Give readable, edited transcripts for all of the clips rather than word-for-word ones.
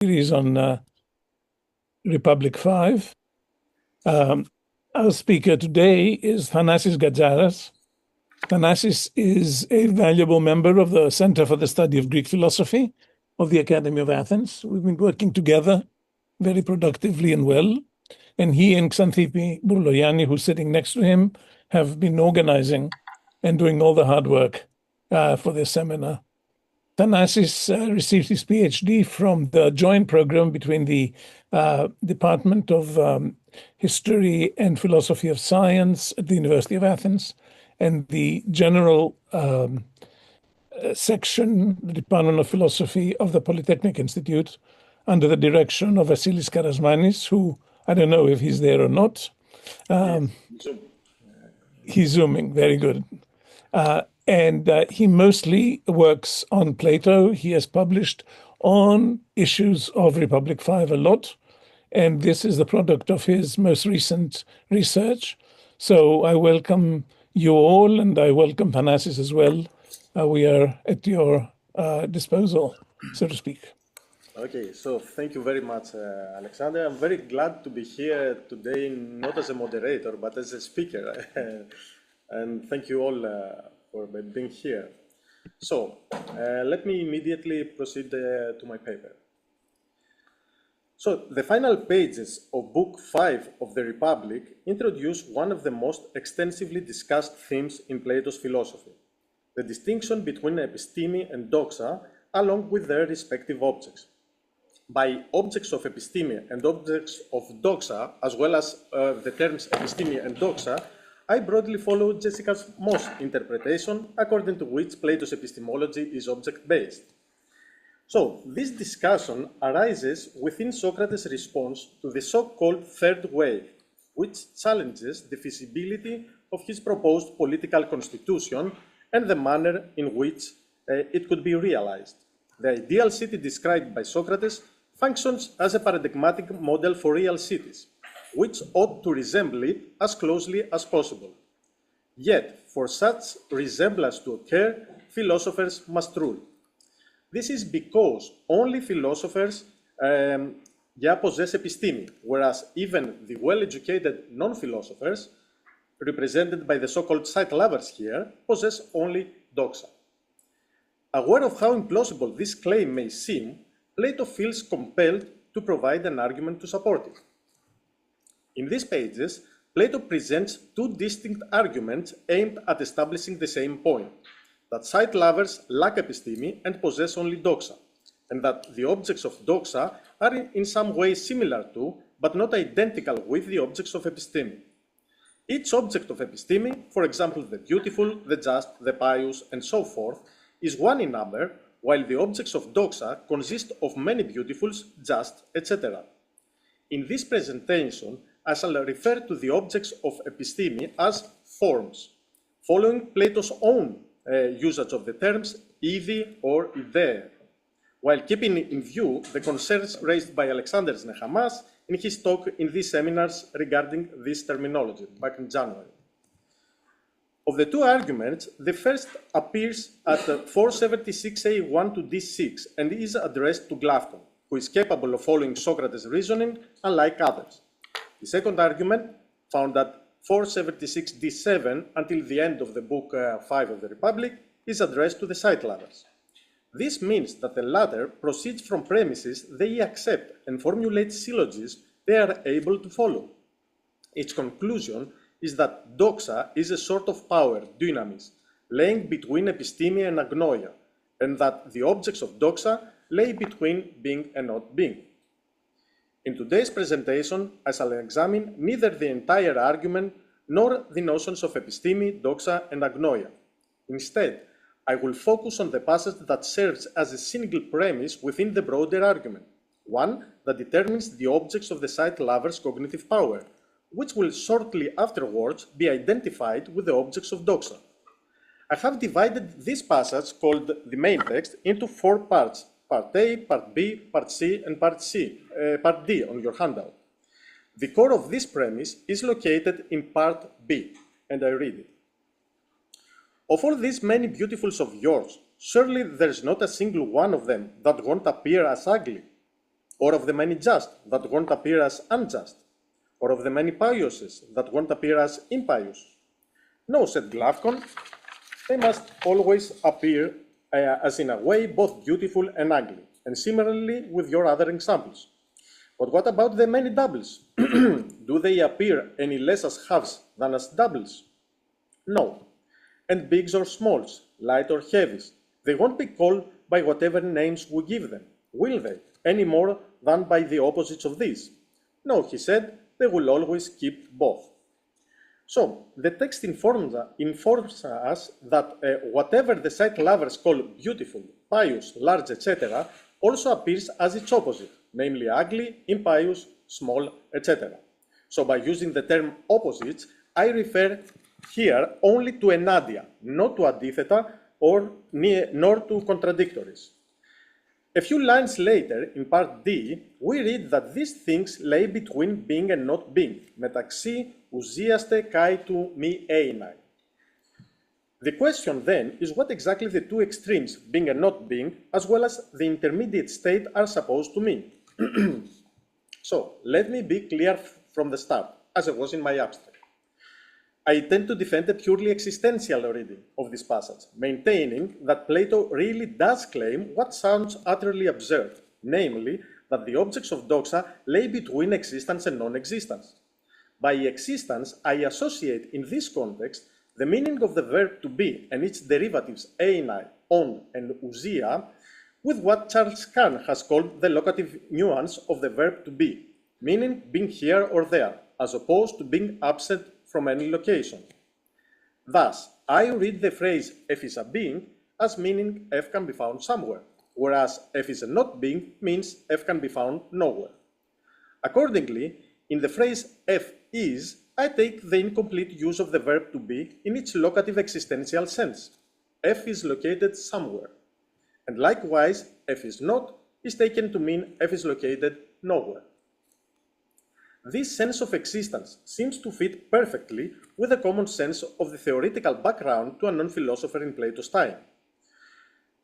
series on Republic V. Our speaker today is Thanassis Gkatzaras. Thanassis is a valuable member of the Center for the Study of Greek Philosophy of the Academy of Athens. We've been working together very productively and well. And he and Xanthippe Bourlogianni, who's sitting next to him, have been organizing and doing all the hard work for this seminar. Thanassis received his PhD from the joint program between the Department of History and Philosophy of Science at the University of Athens and the general section, the Department of Philosophy of the Polytechnic Institute, under the direction of Vasilis Karasmanis, who I don't know if he's there or not. He's zooming, very good. And he mostly works on Plato. He has published on issues of Republic V a lot, and this is the product of his most recent research. So I welcome you all, and I welcome Thanassis as well. We are at your disposal, so to speak. Okay, so thank you very much, Alexander. I'm very glad to be here today, not as a moderator, but as a speaker. And thank you all for being here. So let me immediately proceed to my paper. So the final pages of Book 5 of the Republic introduce one of the most extensively discussed themes in Plato's philosophy, the distinction between episteme and doxa, along with their respective objects. By objects of episteme and objects of doxa, as well as the terms episteme and doxa, I broadly follow Jessica Moss' interpretation, according to which Plato's epistemology is object-based. So, this discussion arises within Socrates' response to the so-called third wave, which challenges the feasibility of his proposed political constitution and the manner in which it could be realized. The ideal city described by Socrates functions as a paradigmatic model for real cities, which ought to resemble it as closely as possible. Yet, for such resemblance to occur, philosophers must rule. This is because only philosophers possess episteme, whereas even the well-educated non-philosophers, represented by the so-called sight lovers here, possess only doxa. Aware of how implausible this claim may seem, Plato feels compelled to provide an argument to support it. In these pages, Plato presents two distinct arguments aimed at establishing the same point, that sight lovers lack episteme and possess only doxa, and that the objects of doxa are in some way similar to, but not identical with, the objects of episteme. Each object of episteme, for example the beautiful, the just, the pious, and so forth, is one in number, while the objects of doxa consist of many beautifuls, just, etc. In this presentation, I shall refer to the objects of episteme as forms, following Plato's own usage of the terms idi or ide, while keeping in view the concerns raised by Alexander Nehamas in his talk in these seminars regarding this terminology back in January. Of the two arguments, the first appears at 476a1 to d6 and is addressed to Glaucon, who is capable of following Socrates' reasoning, unlike others. The second argument, found at 476d7 until the end of the Book 5 of the Republic, is addressed to the sight lovers. This means that the latter proceeds from premises they accept and formulates syllogisms they are able to follow. Its conclusion is that doxa is a sort of power, dynamis, laying between episteme and agnoia, and that the objects of doxa lay between being and not being. In today's presentation, I shall examine neither the entire argument nor the notions of episteme, doxa, and agnoia. Instead, I will focus on the passage that serves as a single premise within the broader argument, one that determines the objects of the sight lover's cognitive power, which will shortly afterwards be identified with the objects of doxa. I have divided this passage, called the main text, into 4 parts, Part A, Part B, Part C, and Part D on your handout. The core of this premise is located in Part B, and I read it. Of all these many beautifuls of yours, surely there is not a single one of them that won't appear as ugly. or of the many just that won't appear as unjust, or of the many piouses that won't appear as impious? No, said Glaucon, they must always appear as in a way both beautiful and ugly, and similarly with your other examples. But what about the many doubles? Do they appear any less as halves than as doubles? No. And bigs or smalls, light or heavies, they won't be called by whatever names we give them, will they, any more than by the opposites of these? No, he said, they will always keep both. So, the text informs us that whatever the sight lovers call beautiful, pious, large, etc., also appears as its opposite, namely ugly, impious, small, etc. So, by using the term opposites, I refer here only to enadia, not to aditheta nor to contradictories. A few lines later, in part D, we read that these things lay between being and not being, metaxi ουζίαστε kai tu mi einai. The question then is what exactly the two extremes, being and not being, as well as the intermediate state, are supposed to mean. So, let me be clear from the start, as it was in my abstract. I tend to defend a purely existential reading of this passage, maintaining that Plato really does claim what sounds utterly absurd, namely that the objects of doxa lay between existence and non-existence. By existence, I associate in this context the meaning of the verb to be and its derivatives einai, on, and ousia with what Charles Kahn has called the locative nuance of the verb to be, meaning being here or there, as opposed to being absent from any location. Thus, I read the phrase F is a being as meaning F can be found somewhere, whereas F is a not being means F can be found nowhere. Accordingly, in the phrase F is, I take the incomplete use of the verb to be in its locative existential sense. F is located somewhere. And likewise, F is not is taken to mean F is located nowhere. This sense of existence seems to fit perfectly with the common sense of the theoretical background to a non-philosopher in Plato's time.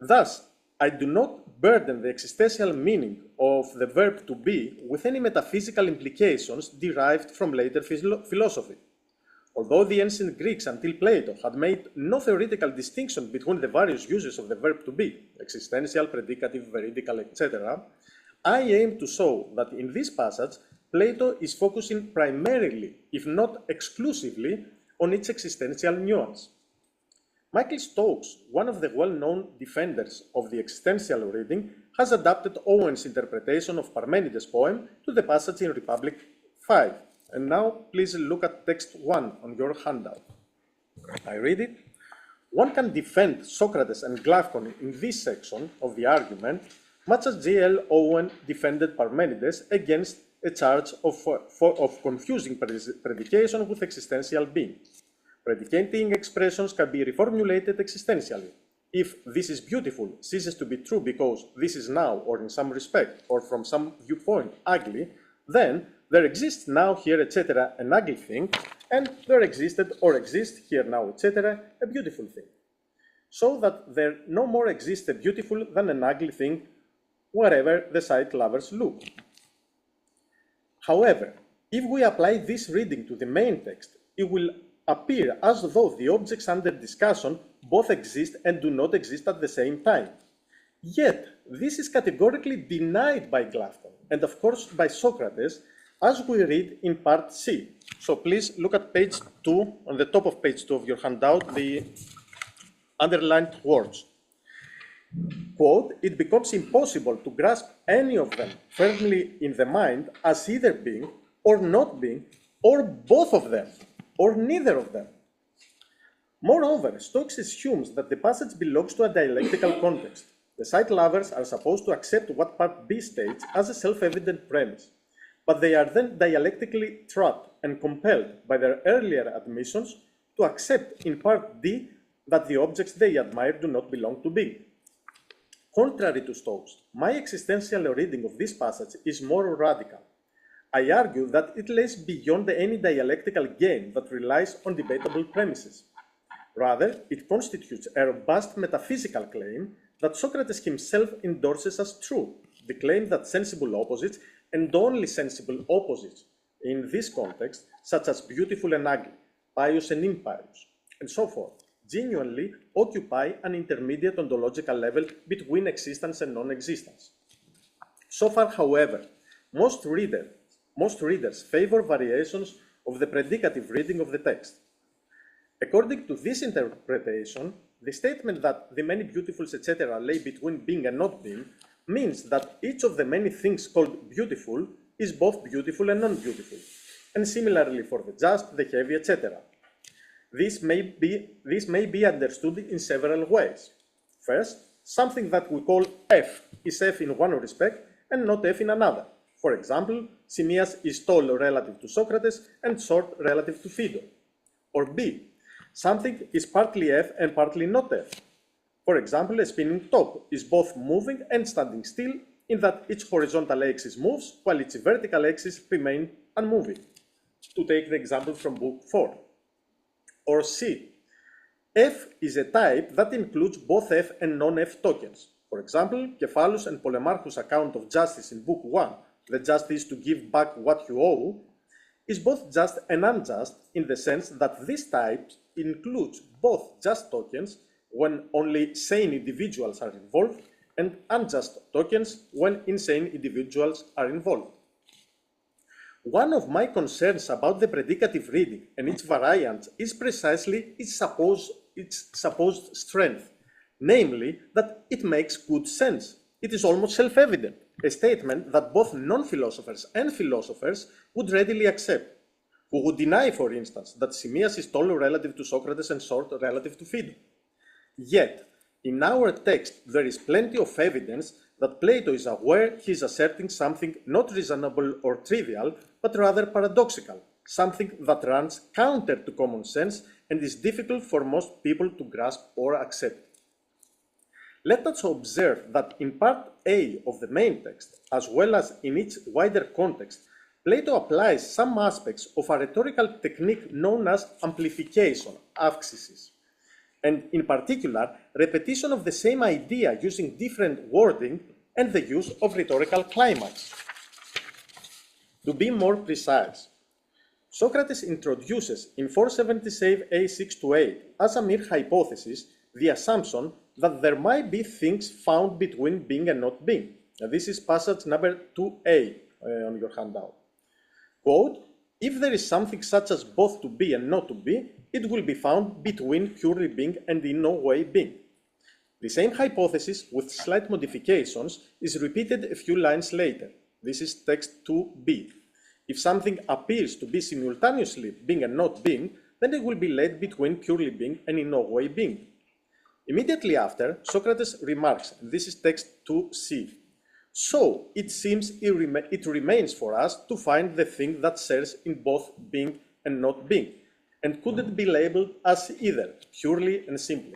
Thus, I do not burden the existential meaning of the verb to be with any metaphysical implications derived from later philosophy. Although the ancient Greeks until Plato had made no theoretical distinction between the various uses of the verb to be, existential, predicative, veridical, etc., I aim to show that in this passage, Plato is focusing primarily, if not exclusively, on its existential nuance. Michael Stokes, one of the well-known defenders of the existential reading, has adapted Owen's interpretation of Parmenides' poem to the passage in Republic 5. And now, please look at text 1 on your handout. I read it. One can defend Socrates and Glaucon in this section of the argument, much as J.L. Owen defended Parmenides against a charge of confusing predication with existential being. Predicating expressions can be reformulated existentially. If this is beautiful ceases to be true because this is now, or in some respect, or from some viewpoint, ugly, then there exists now, here, etc., an ugly thing, and there existed or exists here, now, etc., a beautiful thing. So that there no more exists a beautiful than an ugly thing wherever the sight lovers look. However, if we apply this reading to the main text, it will appear as though the objects under discussion both exist and do not exist at the same time. Yet, this is categorically denied by Glaucon, and of course by Socrates, as we read in part C. So please look at page 2, on the top of page 2 of your handout, the underlined words. Quote, it becomes impossible to grasp any of them firmly in the mind as either being or not being, or both of them, or neither of them. Moreover, Stokes assumes that the passage belongs to a dialectical context. The sight lovers are supposed to accept what part B states as a self-evident premise, but they are then dialectically trapped and compelled by their earlier admissions to accept in part D that the objects they admire do not belong to B. Contrary to Stokes, my existential reading of this passage is more radical. I argue that it lays beyond any dialectical game that relies on debatable premises. Rather, it constitutes a robust metaphysical claim that Socrates himself endorses as true, the claim that sensible opposites, and only sensible opposites in this context, such as beautiful and ugly, pious and impious, and so forth, genuinely occupy an intermediate ontological level between existence and non-existence. So far, however, most readers favor variations of the predicative reading of the text. According to this interpretation, the statement that the many beautifuls, etc., lay between being and not being means that each of the many things called beautiful is both beautiful and non-beautiful, and similarly for the just, the heavy, etc. This may be understood in several ways. First, something that we call F is F in one respect and not F in another. For example, Simmias is tall relative to Socrates and short relative to Phaedo. Or B, something is partly F and partly not F. For example, a spinning top is both moving and standing still in that its horizontal axis moves while its vertical axis remains unmoving, to take the example from book 4. Or C, F is a type that includes both F and non-F tokens. For example, Cephalus and Polemarchus' account of justice in book 1, the justice to give back what you owe, is both just and unjust in the sense that this type includes both just tokens when only sane individuals are involved and unjust tokens when insane individuals are involved. One of my concerns about the predicative reading and its variants is precisely its supposed strength, namely that it makes good sense. It is almost self-evident, a statement that both non-philosophers and philosophers would readily accept. Who would deny, for instance, that Simmias is tall relative to Socrates and short relative to Phaedo? Yet, in our text, there is plenty of evidence that Plato is aware he is asserting something not reasonable or trivial, but rather paradoxical, something that runs counter to common sense and is difficult for most people to grasp or accept. Let us observe that in part A of the main text, as well as in its wider context, Plato applies some aspects of a rhetorical technique known as amplification, aphxis, and in particular, repetition of the same idea using different wording and the use of rhetorical climax. To be more precise, Socrates introduces in 477 A6-8 as a mere hypothesis the assumption that there might be things found between being and not being. Now, this is passage number 2a on your handout. Quote, if there is something such as both to be and not to be, it will be found between purely being and in no way being. The same hypothesis, with slight modifications, is repeated a few lines later. This is text 2b. If something appears to be simultaneously being and not being, then it will be laid between purely being and in no way being. Immediately after, Socrates remarks, this is text 2c. So, it seems it remains for us to find the thing that shares in both being and not being, and couldn't be labeled as either, purely and simply.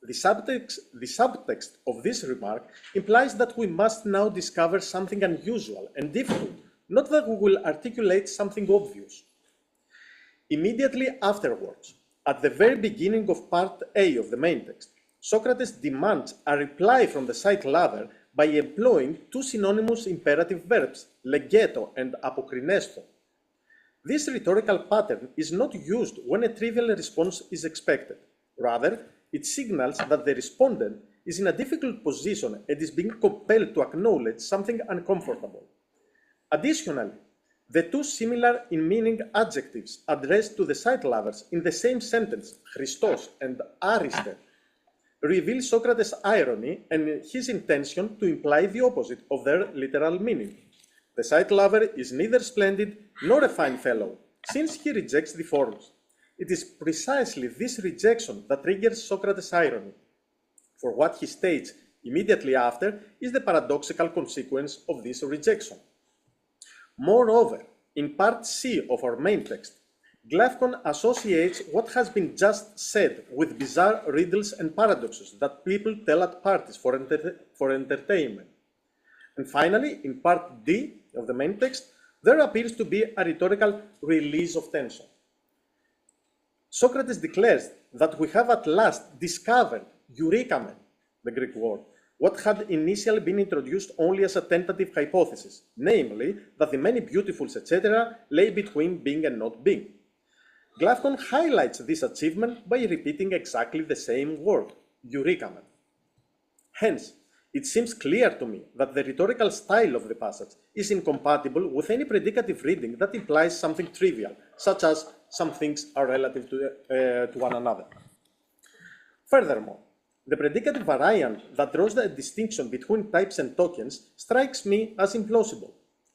The subtext of this remark implies that we must now discover something unusual and difficult, not that we will articulate something obvious. Immediately afterwards, at the very beginning of part A of the main text, Socrates demands a reply from the side lover by employing two synonymous imperative verbs, legeto and apokrinesto. This rhetorical pattern is not used when a trivial response is expected. Rather, it signals that the respondent is in a difficult position and is being compelled to acknowledge something uncomfortable. Additionally, the two similar in meaning adjectives addressed to the side lovers in the same sentence, Christos and Ariste, reveal Socrates' irony and his intention to imply the opposite of their literal meaning. The side lover is neither splendid nor a fine fellow, since he rejects the forms. It is precisely this rejection that triggers Socrates' irony, for what he states immediately after is the paradoxical consequence of this rejection. Moreover, in part C of our main text, Glaucon associates what has been just said with bizarre riddles and paradoxes that people tell at parties for entertainment. And finally, in part D of the main text, there appears to be a rhetorical release of tension. Socrates declares that we have at last discovered, eurekamen, the Greek word, what had initially been introduced only as a tentative hypothesis, namely that the many beautifuls, etc., lay between being and not being. Glavkon highlights this achievement by repeating exactly the same word, eureka. Hence, it seems clear to me that the rhetorical style of the passage is incompatible with any predicative reading that implies something trivial, such as some things are relative to one another. Furthermore, the predicative variant that draws the distinction between types and tokens strikes me as implausible.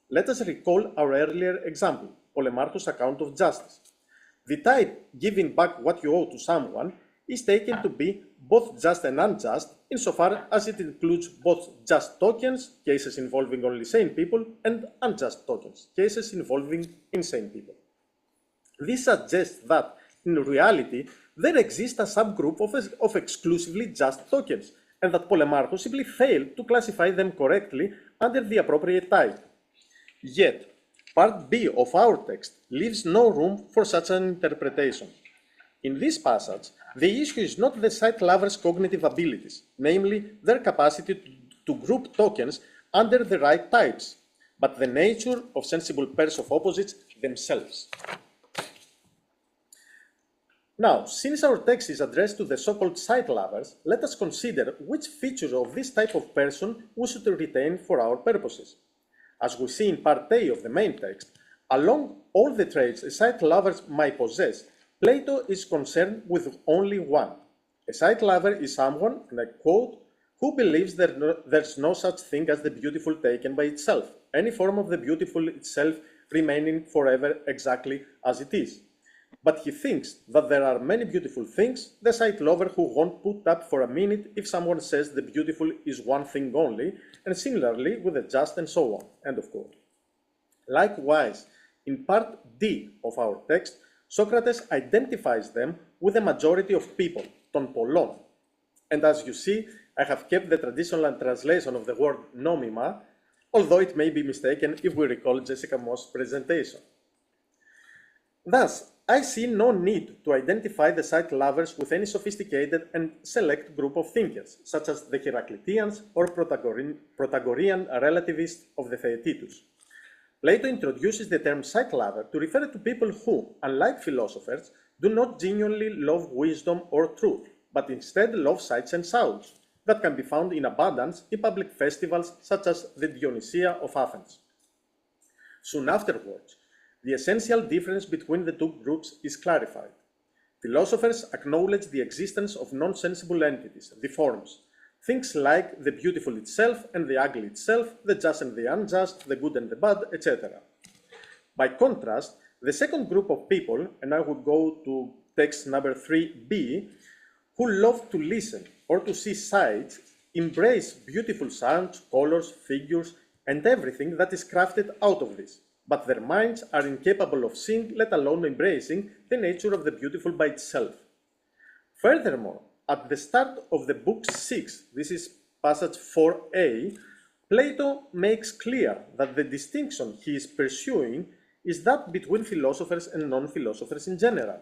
Let us recall our earlier example, Polemarchus' account of justice. The type giving back what you owe to someone is taken to be both just and unjust, insofar as it includes both just tokens, cases involving only sane people, and unjust tokens, cases involving insane people. This suggests that, in reality, there exists a subgroup of exclusively just tokens, and that Polemarchus simply failed to classify them correctly under the appropriate type. Yet, part B of our text leaves no room for such an interpretation. In this passage, the issue is not the site lover's cognitive abilities, namely their capacity to group tokens under the right types, but the nature of sensible pairs of opposites themselves. Now, since our text is addressed to the so-called site lovers, let us consider which features of this type of person we should retain for our purposes. As we see in part A of the main text, along all the traits a site lover might possess, Plato is concerned with only one. A site lover is someone, and I quote, who believes there's no such thing as the beautiful taken by itself, any form of the beautiful itself remaining forever exactly as it is. But he thinks that there are many beautiful things, the site lover who won't put up for a minute if someone says the beautiful is one thing only, and similarly with the just and so on. End of quote. Likewise, in part D of our text, Socrates identifies them with a majority of people, ton polon. And as you see, I have kept the traditional translation of the word nomima, although it may be mistaken if we recall Jessica Moss' presentation. Thus, I see no need to identify the site lovers with any sophisticated and select group of thinkers, such as the Heracliteans or Protagorean relativists of the Theaetetus. Plato introduces the term site lover to refer to people who, unlike philosophers, do not genuinely love wisdom or truth, but instead love sights and sounds that can be found in abundance in public festivals such as the Dionysia of Athens. Soon afterwards, the essential difference between the two groups is clarified. Philosophers acknowledge the existence of non-sensible entities, the forms, things like the beautiful itself and the ugly itself, the just and the unjust, the good and the bad, etc. By contrast, the second group of people, and I would go to text number 3b, who love to listen or to see sights, embrace beautiful sounds, colors, figures, and everything that is crafted out of this. But their minds are incapable of seeing, let alone embracing, the nature of the beautiful by itself. Furthermore, at the start of the book 6, this is passage 4a, Plato makes clear that the distinction he is pursuing is that between philosophers and non-philosophers in general.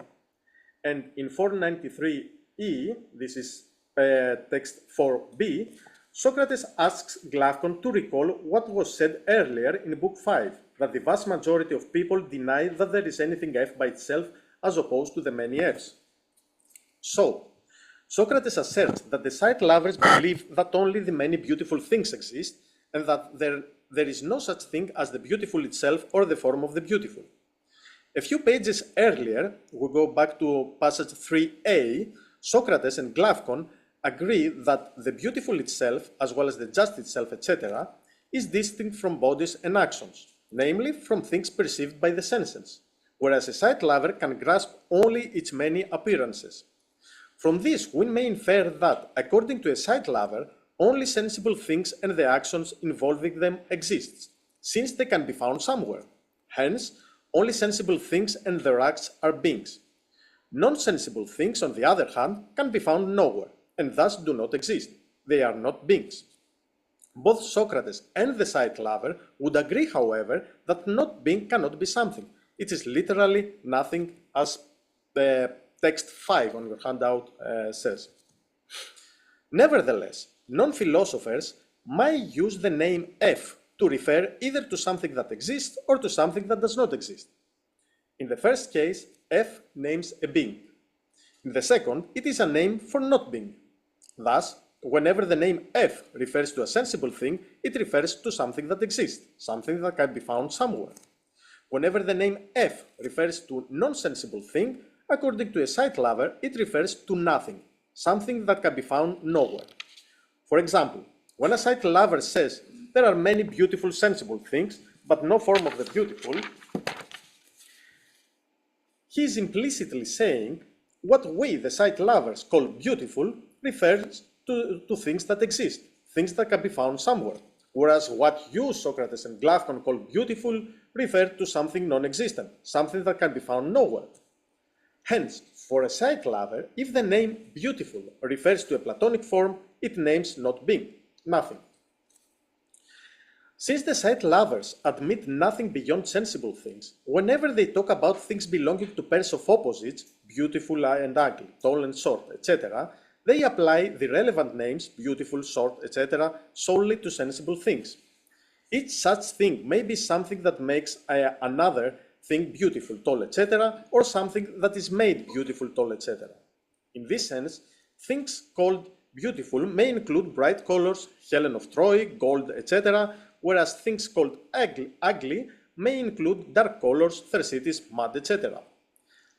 And in 493e, this is text 4b, Socrates asks Glavkon to recall what was said earlier in book 5, that the vast majority of people deny that there is anything F by itself as opposed to the many Fs. So, Socrates asserts that the site lovers believe that only the many beautiful things exist and that there is no such thing as the beautiful itself or the form of the beautiful. A few pages earlier, we go back to passage 3a, Socrates and Glavkon agree that the beautiful itself, as well as the just itself, etc., is distinct from bodies and actions, namely from things perceived by the senses, whereas a sight lover can grasp only its many appearances. From this, we may infer that, according to a sight lover, only sensible things and the actions involving them exist, since they can be found somewhere. Hence, only sensible things and their acts are beings. Non-sensible things, on the other hand, can be found nowhere, and thus do not exist. They are not beings. Both Socrates and the sight lover would agree, however, that not being cannot be something. It is literally nothing, as the text 5 on your handout says. Nevertheless, non-philosophers might use the name F to refer either to something that exists or to something that does not exist. In the first case, F names a being. In the second, it is a name for not being. Thus, whenever the name F refers to a sensible thing, it refers to something that exists, something that can be found somewhere. Whenever the name F refers to non-sensible thing, according to a sight lover, it refers to nothing, something that can be found nowhere. For example, when a sight lover says there are many beautiful sensible things, but no form of the beautiful, he is implicitly saying what we, the sight lovers, call beautiful refers to things that exist, things that can be found somewhere, whereas what you, Socrates and Glaucon, call beautiful refer to something non-existent, something that can be found nowhere. Hence, for a sight lover, if the name beautiful refers to a Platonic form, it names not being, nothing. Since the sight lovers admit nothing beyond sensible things, whenever they talk about things belonging to pairs of opposites, beautiful and ugly, tall and short, etc., they apply the relevant names, beautiful, short, etc., solely to sensible things. Each such thing may be something that makes another thing beautiful, tall, etc., or something that is made beautiful, tall, etc. In this sense, things called beautiful may include bright colors, Helen of Troy, gold, etc., whereas things called ugly may include dark colors, Thersites, mud, etc.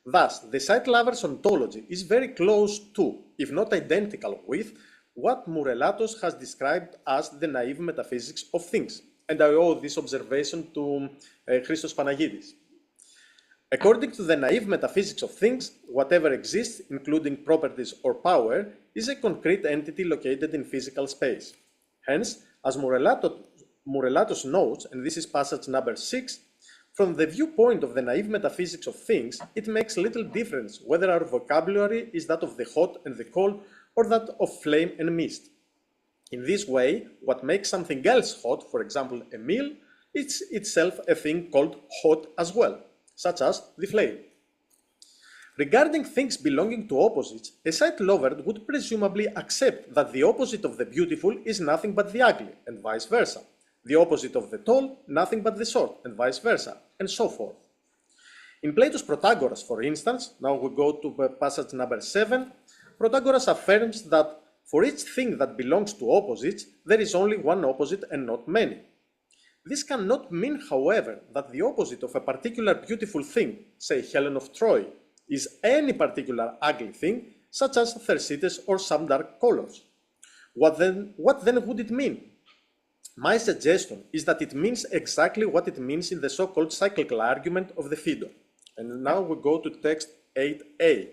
Thus, the sight lover's ontology is very close to, if not identical with, what Murelatos has described as the naive metaphysics of things. And I owe this observation to Christos Panagidis. According to the naive metaphysics of things, whatever exists, including properties or power, is a concrete entity located in physical space. Hence, as Murelatos notes, and this is passage number 6, from the viewpoint of the naive metaphysics of things, it makes little difference whether our vocabulary is that of the hot and the cold or that of flame and mist. In this way, what makes something else hot, for example a meal, is itself a thing called hot as well, such as the flame. Regarding things belonging to opposites, a sight lover would presumably accept that the opposite of the beautiful is nothing but the ugly, and vice versa. The opposite of the tall, nothing but the short, and vice versa, and so forth. In Plato's Protagoras, for instance, now we go to passage number 7, Protagoras affirms that for each thing that belongs to opposites, there is only one opposite and not many. This cannot mean, however, that the opposite of a particular beautiful thing, say Helen of Troy, is any particular ugly thing, such as Thersites or some dark colors. What then would it mean? My suggestion is that it means exactly what it means in the so-called cyclical argument of the Phaedo. And now we go to text 8a.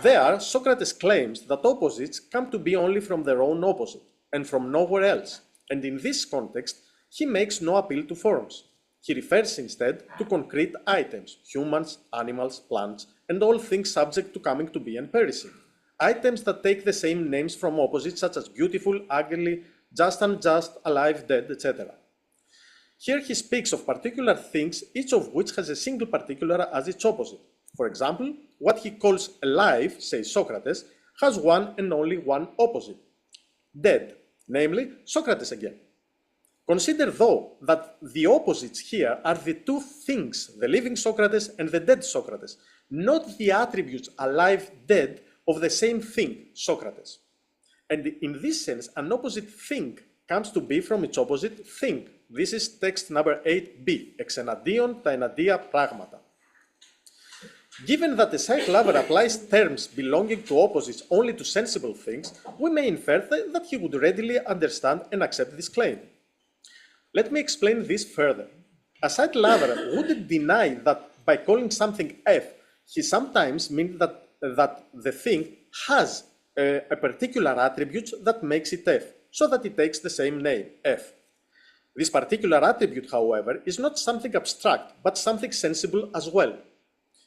There, Socrates claims that opposites come to be only from their own opposite, and from nowhere else, and in this context, he makes no appeal to forms. He refers instead to concrete items, humans, animals, plants, and all things subject to coming to be and perishing. Items that take the same names from opposites such as beautiful, ugly, just, unjust, alive, dead, etc. Here he speaks of particular things, each of which has a single particular as its opposite. For example, what he calls alive, says Socrates, has one and only one opposite, dead, namely Socrates again. Consider, though, that the opposites here are the two things, the living Socrates and the dead Socrates, not the attributes alive, dead of the same thing, Socrates. And in this sense, an opposite thing comes to be from its opposite thing. This is text number 8b, εξ εναντίον τα εναντία πράγματα. Given that the sight lover applies terms belonging to opposites only to sensible things, we may infer that he would readily understand and accept this claim. Let me explain this further. A sight lover wouldn't deny that by calling something F, he sometimes means that the thing has a particular attribute that makes it F, so that it takes the same name, F. This particular attribute, however, is not something abstract, but something sensible as well.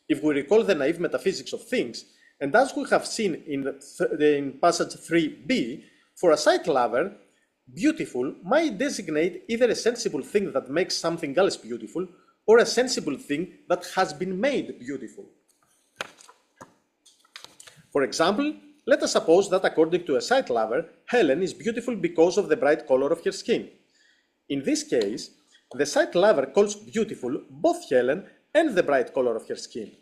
If we recall the naive metaphysics of things, and as we have seen in passage 3b, for a sight lover, beautiful might designate either a sensible thing that makes something else beautiful, or a sensible thing that has been made beautiful. For example, Let us suppose that according to a sight lover, Helen is beautiful because of the bright color of her skin. In this case, the sight lover calls beautiful both Helen and the bright color of her skin.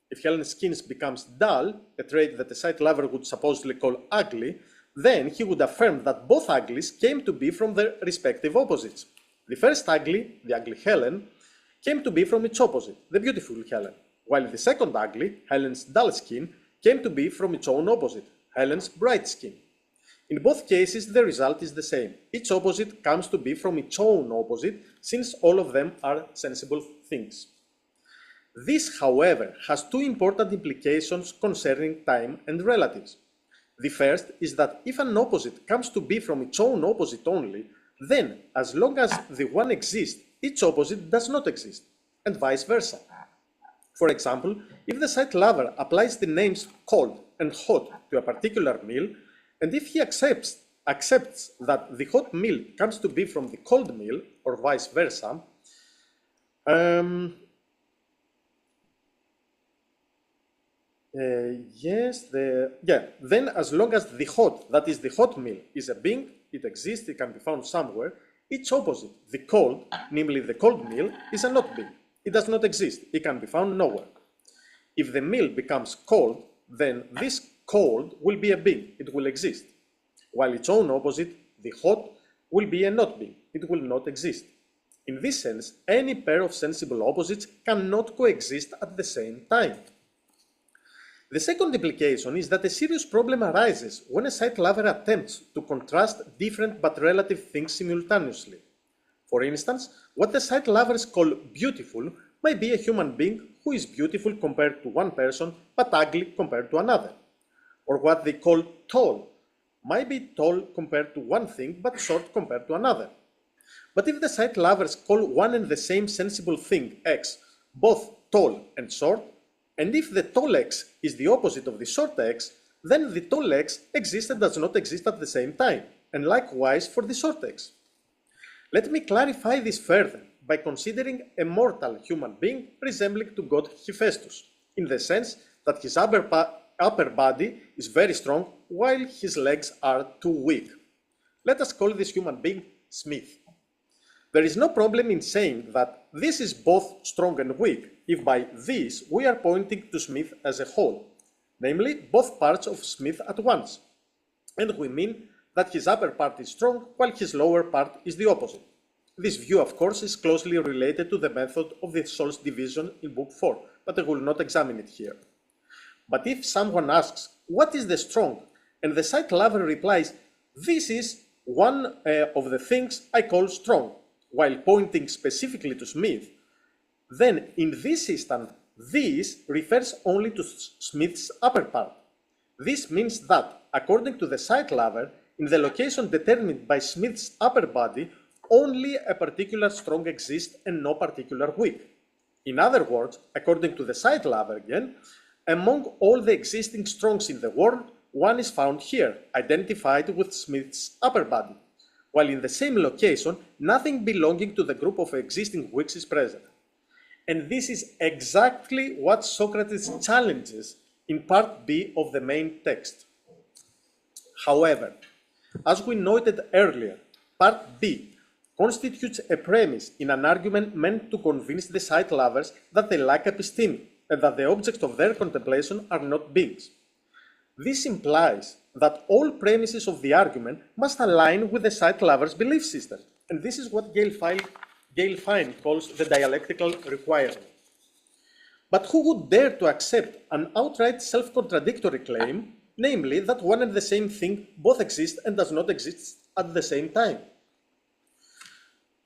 If Helen's skin becomes dull, a trait that a sight lover would supposedly call ugly, then he would affirm that both uglies came to be from their respective opposites. The first ugly, the ugly Helen, came to be from its opposite, the beautiful Helen, while the second ugly, Helen's dull skin, came to be from its own opposite, Helen's bright skin. In both cases, the result is the same. Each opposite comes to be from its own opposite, since all of them are sensible things. This, however, has two important implications concerning time and relatives. The first is that if an opposite comes to be from its own opposite only, then as long as the one exists, its opposite does not exist, and vice versa. For example, if the sight lover applies the names cold and hot to a particular meal, and if he accepts that the hot meal comes to be from the cold meal, or vice versa, then as long as the hot, that is the hot meal, is a being, it exists, it can be found somewhere, its opposite, the cold, namely the cold meal, is a not being. It does not exist, it can be found nowhere. If the meal becomes cold, then this cold will be a being, it will exist, while its own opposite, the hot, will be a not being, it will not exist. In this sense, any pair of sensible opposites cannot coexist at the same time. The second implication is that a serious problem arises when a sight lover attempts to contrast different but relative things simultaneously. For instance, what the sight lovers call beautiful might be a human being who is beautiful compared to one person but ugly compared to another. Or what they call tall might be tall compared to one thing but short compared to another. But if the sight lovers call one and the same sensible thing x both tall and short, and if the tall x is the opposite of the short x, then the tall x exists and does not exist at the same time, and likewise for the short x. Let me clarify this further by considering a mortal human being resembling to god Hephaestus, in the sense that his upper body is very strong while his legs are too weak. Let us call this human being Smith. There is no problem in saying that this is both strong and weak, if by this we are pointing to Smith as a whole, namely both parts of Smith at once, and we mean that his upper part is strong while his lower part is the opposite. This view, of course, is closely related to the method of the soul's division in Book 4, but I will not examine it here. But if someone asks, what is the strong? And the sight lover replies, this is one of the things I call strong, while pointing specifically to Smith, then in this instant, this refers only to Smith's upper part. This means that, according to the sight lover, in the location determined by Smith's upper body, only a particular strong exists and no particular weak. In other words, according to the sight lover again, among all the existing strongs in the world, one is found here, identified with Smith's upper body, while in the same location, nothing belonging to the group of existing weaks is present. And this is exactly what Socrates challenges in part B of the main text. However, as we noted earlier, part B constitutes a premise in an argument meant to convince the sight lovers that they lack episteme and that the objects of their contemplation are not beings. This implies that all premises of the argument must align with the sight lover's belief system, and this is what Gail Fine calls the dialectical requirement. But who would dare to accept an outright self-contradictory claim, namely that one and the same thing both exist and does not exist at the same time?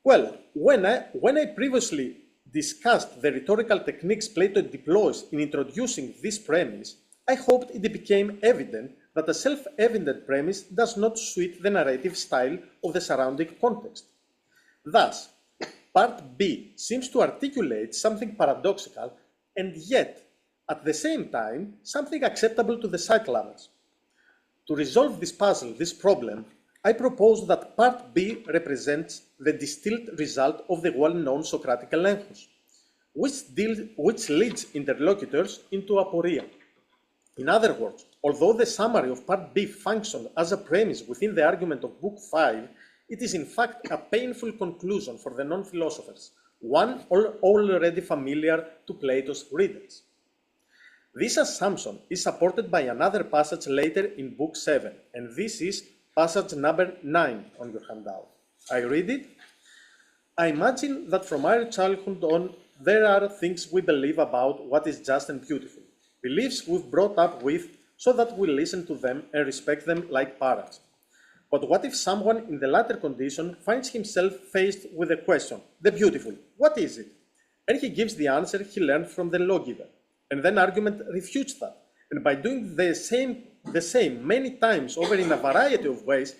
Well, when I previously discussed the rhetorical techniques Plato deploys in introducing this premise, I hoped it became evident that a self-evident premise does not suit the narrative style of the surrounding context. Thus, part B seems to articulate something paradoxical and yet, at the same time, something acceptable to the sight lovers. To resolve this puzzle, this problem, I propose that part B represents the distilled result of the well-known Socratic elenchos, which leads interlocutors into aporia. In other words, Although the summary of Part B functioned as a premise within the argument of Book 5, it is in fact a painful conclusion for the non-philosophers, one already familiar to Plato's riddles. This assumption is supported by another passage later in Book 7, and this is passage number 9 on your handout. I read it. I imagine that from our childhood on, there are things we believe about what is just and beautiful, beliefs we've brought up with so that we listen to them and respect them like parents. But what if someone in the latter condition finds himself faced with the question, the beautiful, what is it? And he gives the answer he learned from the lawgiver. And then argument refutes that. And by doing the same many times over in a variety of ways,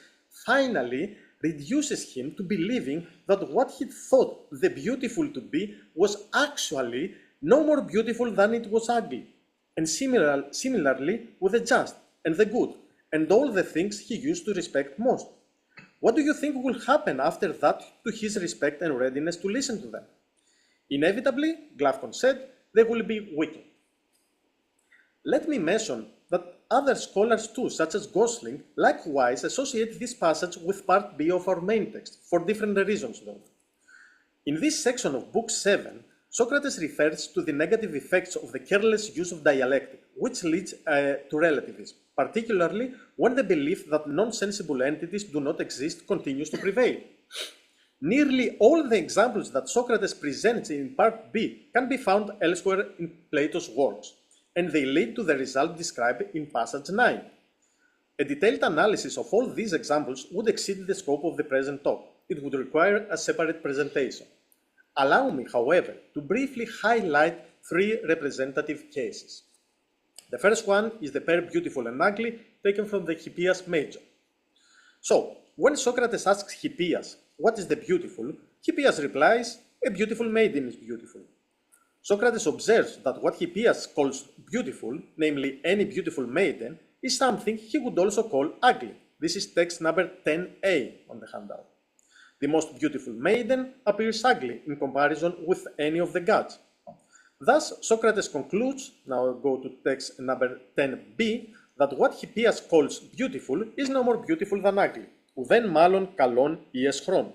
finally reduces him to believing that what he thought the beautiful to be was actually no more beautiful than it was ugly. And similarly with the just and the good, and all the things he used to respect most. What do you think will happen after that to his respect and readiness to listen to them? Inevitably, Glavkon said, they will be weakened. Let me mention that other scholars too, such as Gosling, likewise associate this passage with Part B of our main text, for different reasons though. In this section of Book 7, Socrates refers to the negative effects of the careless use of dialectic, which leads to relativism, particularly when the belief that non-sensible entities do not exist continues to prevail. Nearly all the examples that Socrates presents in Part B can be found elsewhere in Plato's works, and they lead to the result described in passage 9. A detailed analysis of all these examples would exceed the scope of the present talk. It would require a separate presentation. Allow me, however, to briefly highlight three representative cases. The first one is the pair beautiful and ugly, taken from the Hippias Major. So, when Socrates asks Hippias, what is the beautiful, Hippias replies, a beautiful maiden is beautiful. Socrates observes that what Hippias calls beautiful, namely any beautiful maiden, is something he would also call ugly. This is text number 10a on the handout. The most beautiful maiden appears ugly in comparison with any of the gods. Thus, Socrates concludes, now go to text number 10b, that what Hippias calls beautiful is no more beautiful than ugly. Ουδέν μάλλον καλόν ή εσχρόν.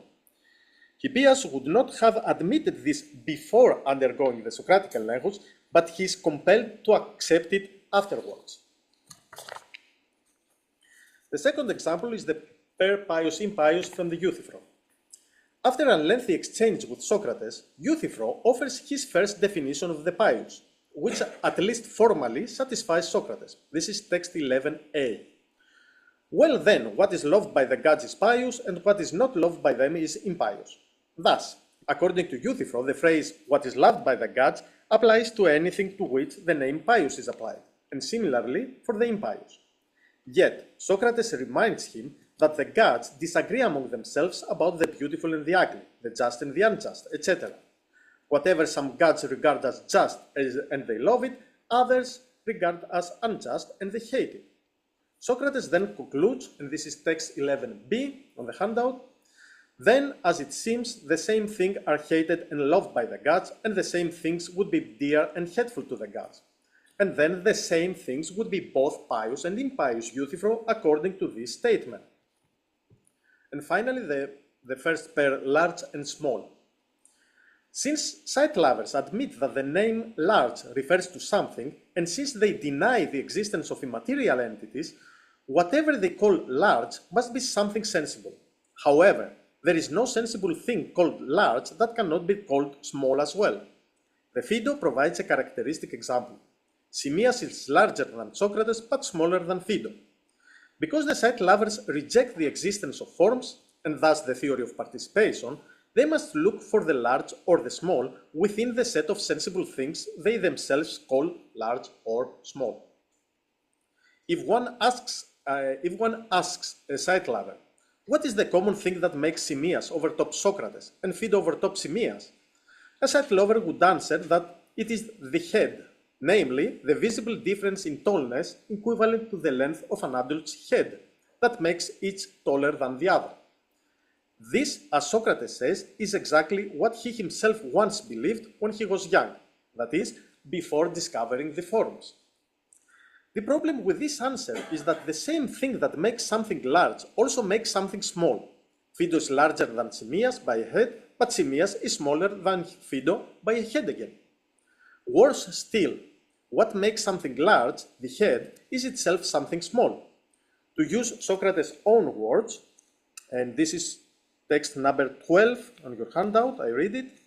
Hippias would not have admitted this before undergoing the Socratic language, but he is compelled to accept it afterwards. The second example is the pair pious-impious from the Euthyphro. After a lengthy exchange with Socrates, Euthyphro offers his first definition of the pious, which at least formally satisfies Socrates. This is text 11a. Well then, what is loved by the gods is pious, and what is not loved by them is impious. Thus, according to Euthyphro, the phrase, what is loved by the gods, applies to anything to which the name pious is applied, and similarly for the impious. Yet, Socrates reminds him that the gods disagree among themselves about the beautiful and the ugly, the just and the unjust, etc. Whatever some gods regard as just and they love it, others regard as unjust and they hate it. Socrates then concludes, and this is text 11b on the handout, then, as it seems, the same thing are hated and loved by the gods, and the same things would be dear and hateful to the gods. And then the same things would be both pious and impious, Euthyphro, according to this statement. And finally, the first pair, large and small. Since sight lovers admit that the name large refers to something, and since they deny the existence of immaterial entities, whatever they call large must be something sensible. However, there is no sensible thing called large that cannot be called small as well. The Phaedo provides a characteristic example. Simmias is larger than Socrates but smaller than Phaedo. Because the sight lovers reject the existence of forms, and thus the theory of participation, they must look for the large or the small within the set of sensible things they themselves call large or small. If one asks a sight lover, what is the common thing that makes Simmias overtop Socrates and Phaedo overtop Simmias? A sight lover would answer that it is the head, namely the visible difference in tallness equivalent to the length of an adult's head, that makes each taller than the other. This, as Socrates says, is exactly what he himself once believed when he was young, that is, before discovering the forms. The problem with this answer is that the same thing that makes something large also makes something small. Phaedo is larger than Simmias by a head, but Simmias is smaller than Phaedo by a head again. Worse still, what makes something large, the head, is itself something small. To use Socrates' own words, and this is text number 12 on your handout, I read it.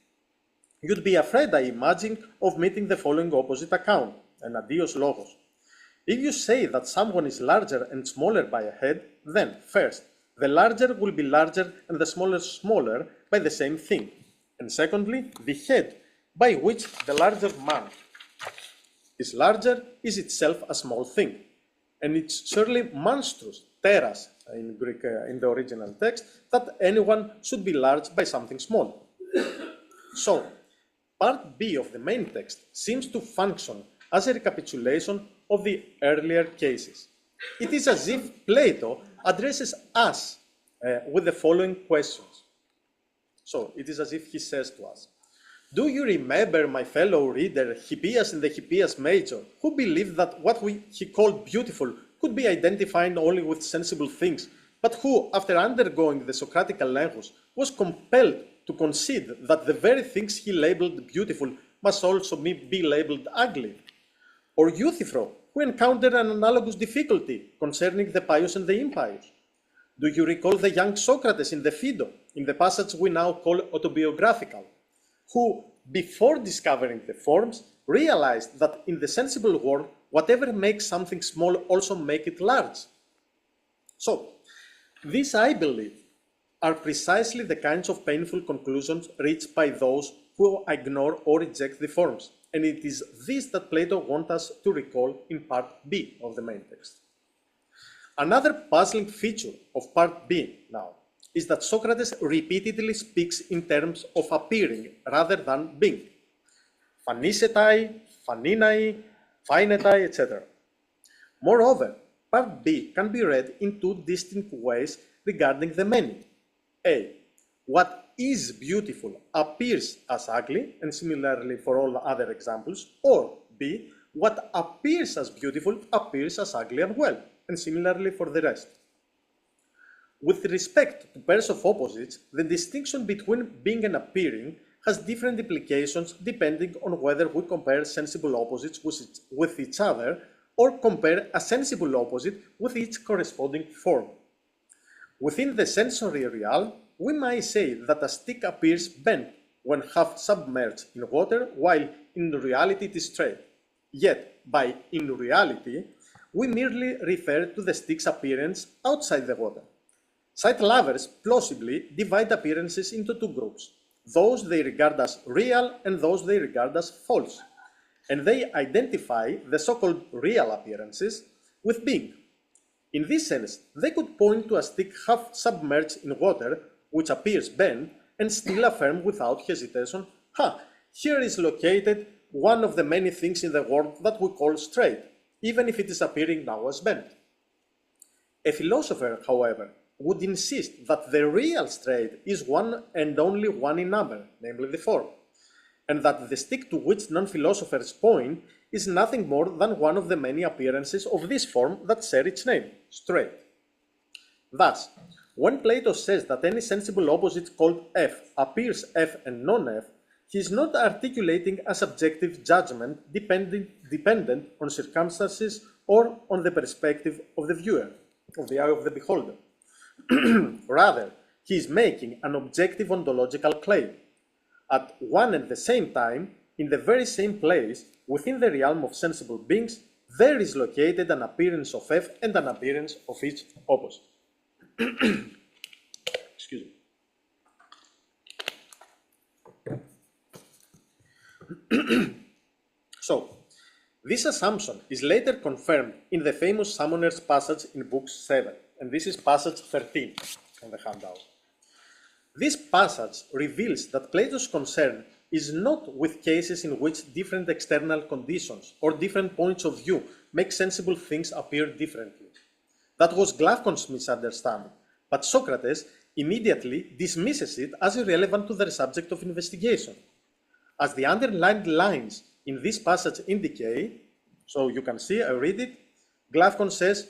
You'd be afraid, I imagine, of meeting the following opposite account, an adios logos. If you say that someone is larger and smaller by a head, then first, the larger will be larger and the smaller smaller by the same thing. And secondly, the head by which the larger man is larger is itself a small thing. And it's surely monstrous, teras in Greek in the original text, that anyone should be large by something small. So, part B of the main text seems to function as a recapitulation of the earlier cases. It is as if Plato addresses us with the following questions. So, it is as if he says to us, do you remember, my fellow reader, Hippias in the Hippias Major, who believed that what he called beautiful could be identified only with sensible things, but who, after undergoing the Socratic Alenchus, was compelled to concede that the very things he labeled beautiful must also be labeled ugly? Or Euthyphro, who encountered an analogous difficulty concerning the pious and the impious? Do you recall the young Socrates in the Phaedo, in the passage we now call autobiographical, who, before discovering the forms, realized that in the sensible world, whatever makes something small also make it large? So, these, I believe, are precisely the kinds of painful conclusions reached by those who ignore or reject the forms, and it is this that Plato wants us to recall in part B of the main text. Another puzzling feature of part B now is that Socrates repeatedly speaks in terms of appearing rather than being. Phanisetai, phaninai, phainetai, etc. Moreover, part B can be read in two distinct ways regarding the many. A. What is beautiful appears as ugly, and similarly for all other examples. Or B. What appears as beautiful appears as ugly and well, and similarly for the rest. With respect to pairs of opposites, the distinction between being and appearing has different implications depending on whether we compare sensible opposites with each other or compare a sensible opposite with its corresponding form. Within the sensory realm, we might say that a stick appears bent when half submerged in water, while in reality it is straight. Yet, by in reality, we merely refer to the stick's appearance outside the water. Sight lovers plausibly divide appearances into two groups, those they regard as real and those they regard as false, and they identify the so-called real appearances with being. In this sense, they could point to a stick half submerged in water, which appears bent, and still affirm without hesitation, here is located one of the many things in the world that we call straight, even if it is appearing now as bent. A philosopher, however, would insist that the real straight is one and only one in number, namely the form, and that the stick to which non-philosophers point is nothing more than one of the many appearances of this form that share its name, straight. Thus, when Plato says that any sensible opposite called F appears F and non-F, he is not articulating a subjective judgment dependent on circumstances or on the perspective of the viewer, of the eye of the beholder. Rather, he is making an objective ontological claim. At one and the same time, in the very same place, within the realm of sensible beings, there is located an appearance of F and an appearance of each opposite. Excuse me. So, this assumption is later confirmed in the famous Summoner's passage in Book 7, and this is passage 13 on the handout. This passage reveals that Plato's concern is not with cases in which different external conditions or different points of view make sensible things appear differently. That was Glaucon's misunderstanding, but Socrates immediately dismisses it as irrelevant to the subject of investigation. As the underlined lines in this passage indicate, so you can see, I read it, Glavkon says,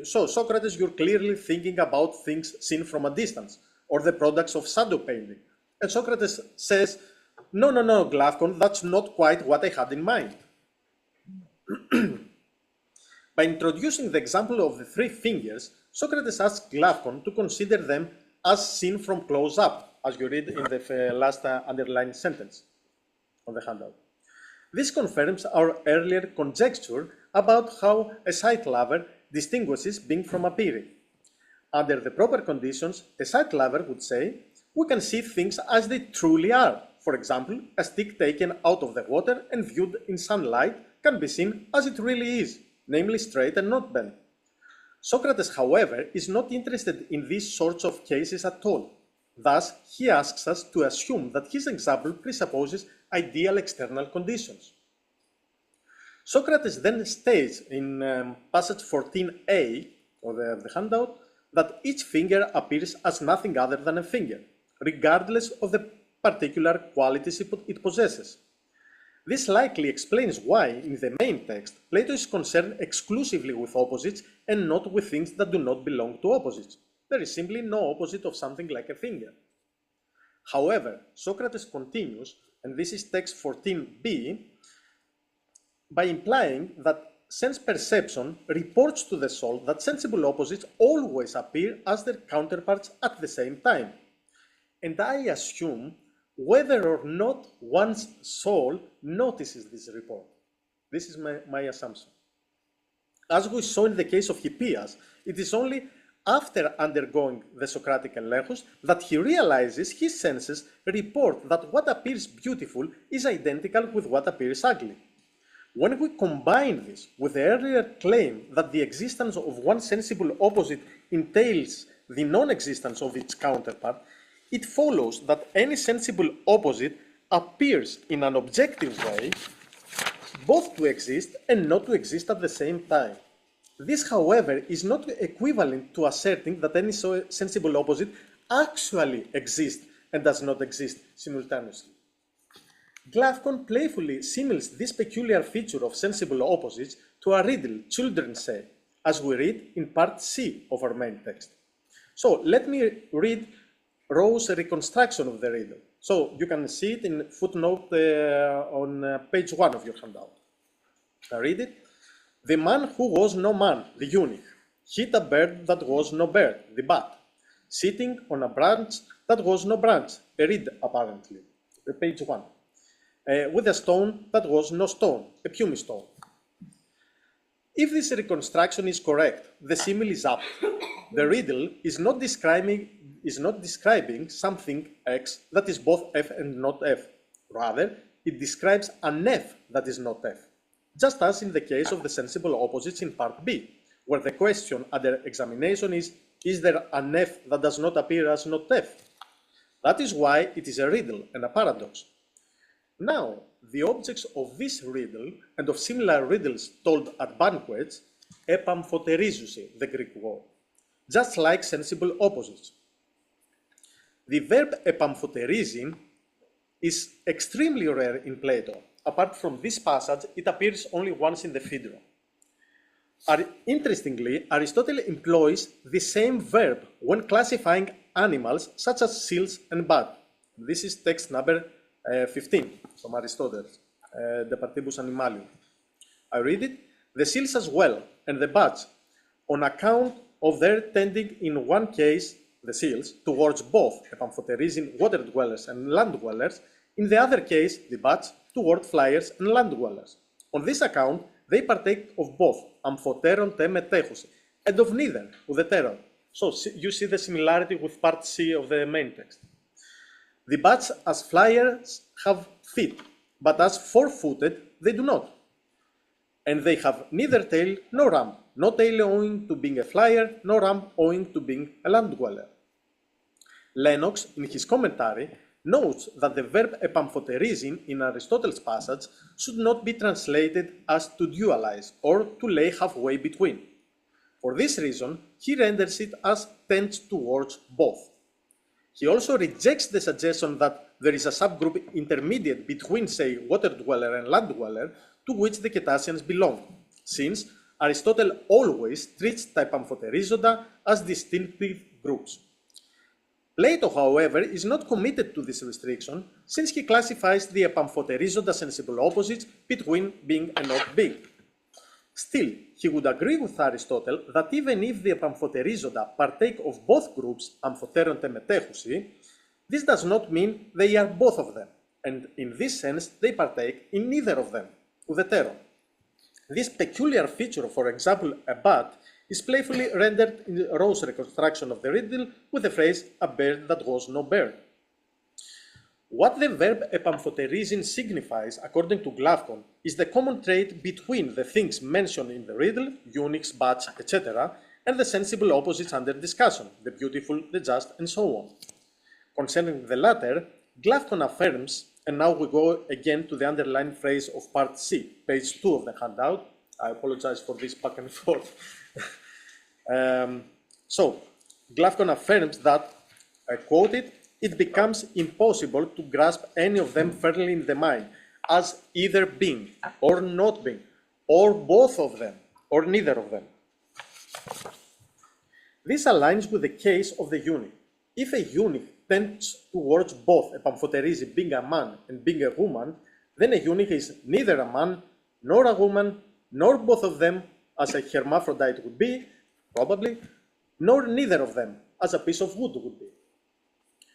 so Socrates, you're clearly thinking about things seen from a distance, or the products of shadow painting. And Socrates says, no, Glavkon, that's not quite what I had in mind. By introducing the example of the three fingers, Socrates asks Glavkon to consider them as seen from close up, as you read in the last underlined sentence on the handout. This confirms our earlier conjecture about how a sight lover distinguishes being from appearing. Under the proper conditions, a sight lover would say, we can see things as they truly are. For example, a stick taken out of the water and viewed in sunlight can be seen as it really is, namely straight and not bent. Socrates, however, is not interested in these sorts of cases at all. Thus, he asks us to assume that his example presupposes ideal external conditions. Socrates then states in passage 14a of the handout that each finger appears as nothing other than a finger, regardless of the particular qualities it possesses. This likely explains why, in the main text, Plato is concerned exclusively with opposites and not with things that do not belong to opposites. There is simply no opposite of something like a finger. However, Socrates continues, and this is text 14b, by implying that sense perception reports to the soul that sensible opposites always appear as their counterparts at the same time. And I assume whether or not one's soul notices this report. This is my assumption. As we saw in the case of Hippias, it is only after undergoing the Socratic Elenchos that he realizes his senses report that what appears beautiful is identical with what appears ugly. When we combine this with the earlier claim that the existence of one sensible opposite entails the non-existence of its counterpart, it follows that any sensible opposite appears in an objective way both to exist and not to exist at the same time. This, however, is not equivalent to asserting that any sensible opposite actually exists and does not exist simultaneously. Glavkon playfully simulates this peculiar feature of sensible opposites to a riddle children say, as we read in part C of our main text. So let me read Rowe's reconstruction of the riddle. So you can see it in footnote on page 1 of your handout. I read it. The man who was no man, the eunuch, hit a bird that was no bird, the bat, sitting on a branch that was no branch, a reed apparently, page 1, with a stone that was no stone, a pumice stone. If this reconstruction is correct, the simile is apt. The riddle is not describing something X that is both F and not F. Rather, it describes an F that is not F. Just as in the case of the sensible opposites in part B, where the question under examination is there an F that does not appear as not F? That is why it is a riddle and a paradox. Now, the objects of this riddle and of similar riddles told at banquets epamphoterizusi, the Greek word, just like sensible opposites. The verb epamphoterizin is extremely rare in Plato. Apart from this passage, it appears only once in the Phaedo. Interestingly, Aristotle employs the same verb when classifying animals such as seals and bats. This is text number 15 from Aristotle, De Partibus Animalium. I read it. The seals as well, and the bats, on account of their tending in one case, the seals, towards both epamphoterizing water dwellers and land dwellers, in the other case, the bats, toward flyers and land dwellers. On this account, they partake of both, amphoteron te metechos, and of neither, ουδετερον. So you see the similarity with part C of the main text. The bats as flyers have feet, but as four-footed they do not. And they have neither tail nor rump, no tail owing to being a flyer, nor rump owing to being a land dweller. Lennox, in his commentary, notes that the verb epamphoterizin in Aristotle's passage should not be translated as to dualize or to lay halfway between. For this reason, he renders it as tends towards both. He also rejects the suggestion that there is a subgroup intermediate between, say, water dweller and land dweller to which the Cetaceans belong, since Aristotle always treats the epamphoterizonta as distinctive groups. Plato, however, is not committed to this restriction, since he classifies the epamphoterizonta sensible opposites between being and not being. Still, he would agree with Aristotle that even if the epamphoterizonta partake of both groups, amphoteron and metέχουση, this does not mean they are both of them, and in this sense they partake in neither of them, ουδετερον. This peculiar feature, for example, a bat, is playfully rendered in Rowe's reconstruction of the riddle with the phrase, a bird that was no bird. What the verb epamphoterizin signifies, according to Glavkon, is the common trait between the things mentioned in the riddle, eunuchs, bats, etc., and the sensible opposites under discussion, the beautiful, the just, and so on. Concerning the latter, Glavkon affirms, and now we go again to the underlined phrase of part C, page 2 of the handout. I apologize for this back and forth. So, Glavkon affirms that, I quote it becomes impossible to grasp any of them fairly in the mind as either being or not being, or both of them, or neither of them. This aligns with the case of the eunuch. If a eunuch tends towards both epamphoterizin being a man and being a woman, then a eunuch is neither a man, nor a woman, nor both of them, as a hermaphrodite would be, probably, nor neither of them, as a piece of wood would be.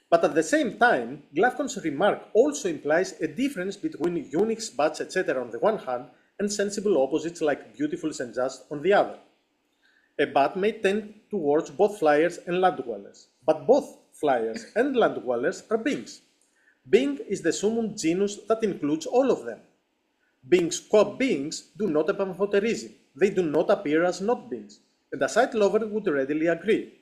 But at the same time, Glavkon's remark also implies a difference between eunuchs, bats, etc. on the one hand, and sensible opposites like beautifuls and just on the other. A bat may tend towards both flyers and land dwellers, but both flyers and land dwellers are beings. Being is the summum genus that includes all of them. Beings qua beings do not epamphoterizin, they do not appear as not beings, and a sight lover would readily agree.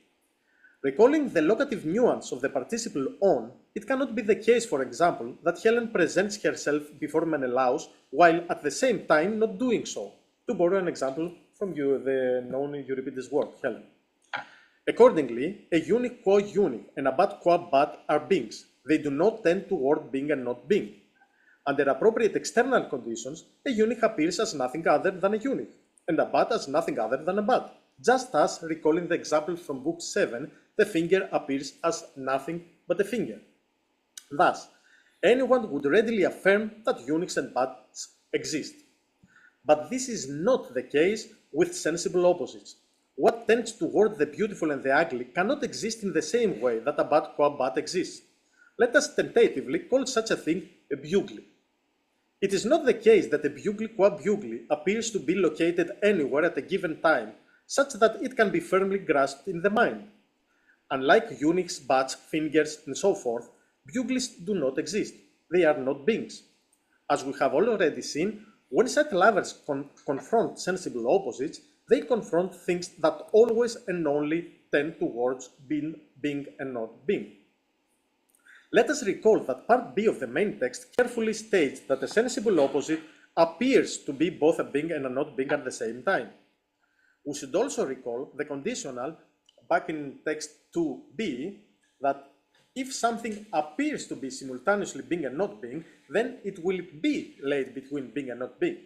Recalling the locative nuance of the participle on, it cannot be the case, for example, that Helen presents herself before Menelaus while at the same time not doing so, to borrow an example from the known Euripides work, Helen. Accordingly, a eunuch qua eunuch and a bat qua bat are beings. They do not tend toward being and not being. Under appropriate external conditions, a eunuch appears as nothing other than a eunuch, and a bat as nothing other than a bat, just as, recalling the example from Book 7, the finger appears as nothing but a finger. Thus, anyone would readily affirm that eunuchs and bats exist. But this is not the case with sensible opposites. What tends toward the beautiful and the ugly cannot exist in the same way that a bat qua bat exists. Let us tentatively call such a thing a bugly. It is not the case that a bugly qua bugly appears to be located anywhere at a given time, such that it can be firmly grasped in the mind. Unlike eunuchs, bats, fingers, and so forth, buglies do not exist. They are not beings. As we have already seen, when sight lovers confront sensible opposites, they confront things that always and only tend towards being and not being. Let us recall that part B of the main text carefully states that a sensible opposite appears to be both a being and a not being at the same time. We should also recall the conditional back in text 2b that if something appears to be simultaneously being and not being, then it will be laid between being and not being.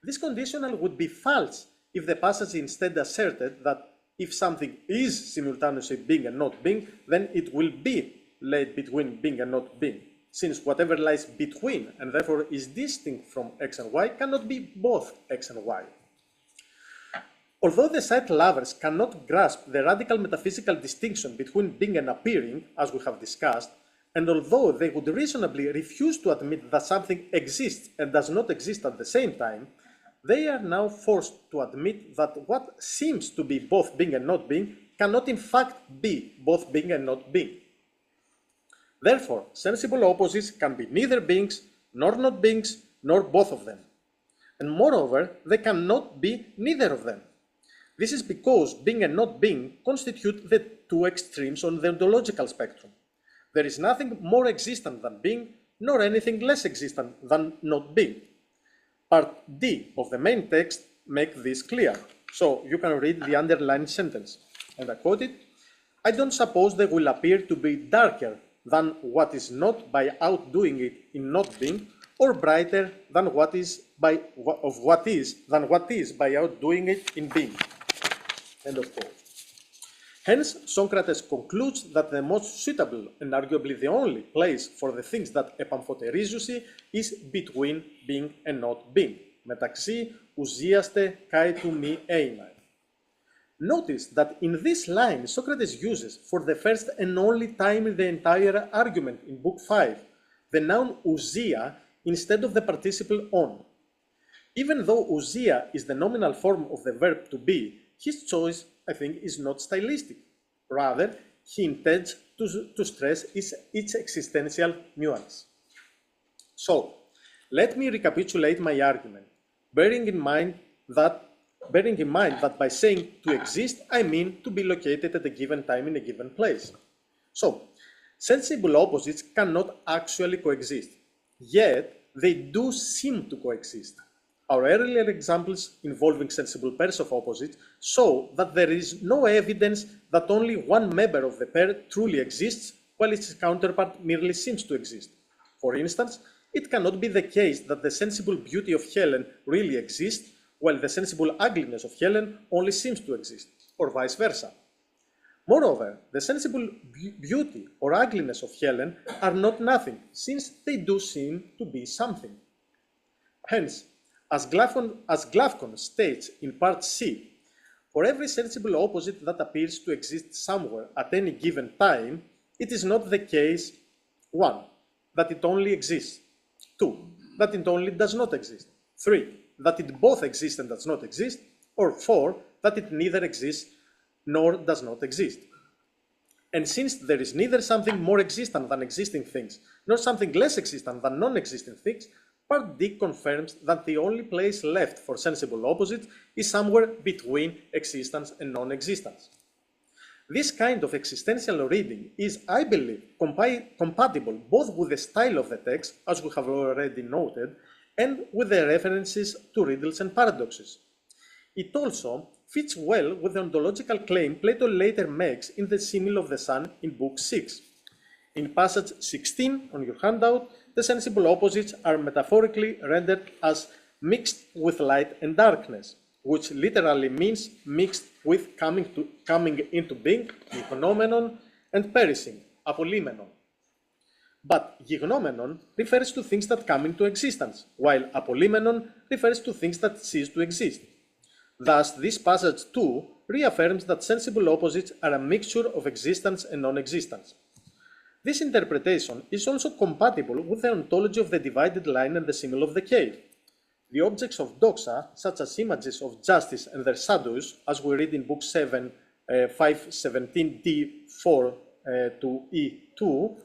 This conditional would be false if the passage instead asserted that if something is simultaneously being and not being, then it will be laid between being and not being, since whatever lies between and therefore is distinct from x and y cannot be both x and y. Although the sight lovers cannot grasp the radical metaphysical distinction between being and appearing, as we have discussed, and although they would reasonably refuse to admit that something exists and does not exist at the same time, they are now forced to admit that what seems to be both being and not being cannot in fact be both being and not being. Therefore, sensible opposites can be neither beings, nor not beings, nor both of them. And moreover, they cannot be neither of them. This is because being and not being constitute the two extremes on the ontological spectrum. There is nothing more existent than being, nor anything less existent than not being. Part D of the main text makes this clear. So you can read the underlined sentence. And I quote it, I don't suppose they will appear to be darker than what is not by outdoing it in not being, or brighter than what is by outdoing it in being. End of quote. Hence, Socrates concludes that the most suitable and arguably the only place for the things that επαμφωτερίζουσι is between being and not being. Μεταξύ ουσίαστε kai του μη eimai. Notice that in this line, Socrates uses, for the first and only time in the entire argument in Book 5, the noun ousia instead of the participle on. Even though ousia is the nominal form of the verb to be, his choice, I think, is not stylistic. Rather, he intends to stress its existential nuance. So, let me recapitulate my argument, bearing in mind that by saying to exist, I mean to be located at a given time in a given place. So, sensible opposites cannot actually coexist, yet they do seem to coexist. Our earlier examples involving sensible pairs of opposites show that there is no evidence that only one member of the pair truly exists, while its counterpart merely seems to exist. For instance, it cannot be the case that the sensible beauty of Helen really exists, while the sensible ugliness of Helen only seems to exist, or vice versa. Moreover, the sensible beauty or ugliness of Helen are not nothing, since they do seem to be something. Hence, as Glavkon states in part C, for every sensible opposite that appears to exist somewhere at any given time, it is not the case 1. That it only exists, 2. That it only does not exist, 3. That it both exists and does not exist, or 4. That it neither exists nor does not exist. And since there is neither something more existent than existing things, nor something less existent than non-existing things, Part D confirms that the only place left for sensible opposites is somewhere between existence and non-existence. This kind of existential reading is, I believe, compatible both with the style of the text, as we have already noted, and with the references to riddles and paradoxes. It also fits well with the ontological claim Plato later makes in the Simile of the Sun in Book 6. In passage 16 on your handout, the sensible opposites are metaphorically rendered as mixed with light and darkness, which literally means mixed with coming into being, gignomenon, and perishing, apolymenon. But gignomenon refers to things that come into existence, while apolymenon refers to things that cease to exist. Thus, this passage too reaffirms that sensible opposites are a mixture of existence and non-existence. This interpretation is also compatible with the ontology of the divided line and the simile of the cave. The objects of doxa, such as images of justice and their shadows, as we read in Book 7, 517d4 to e2,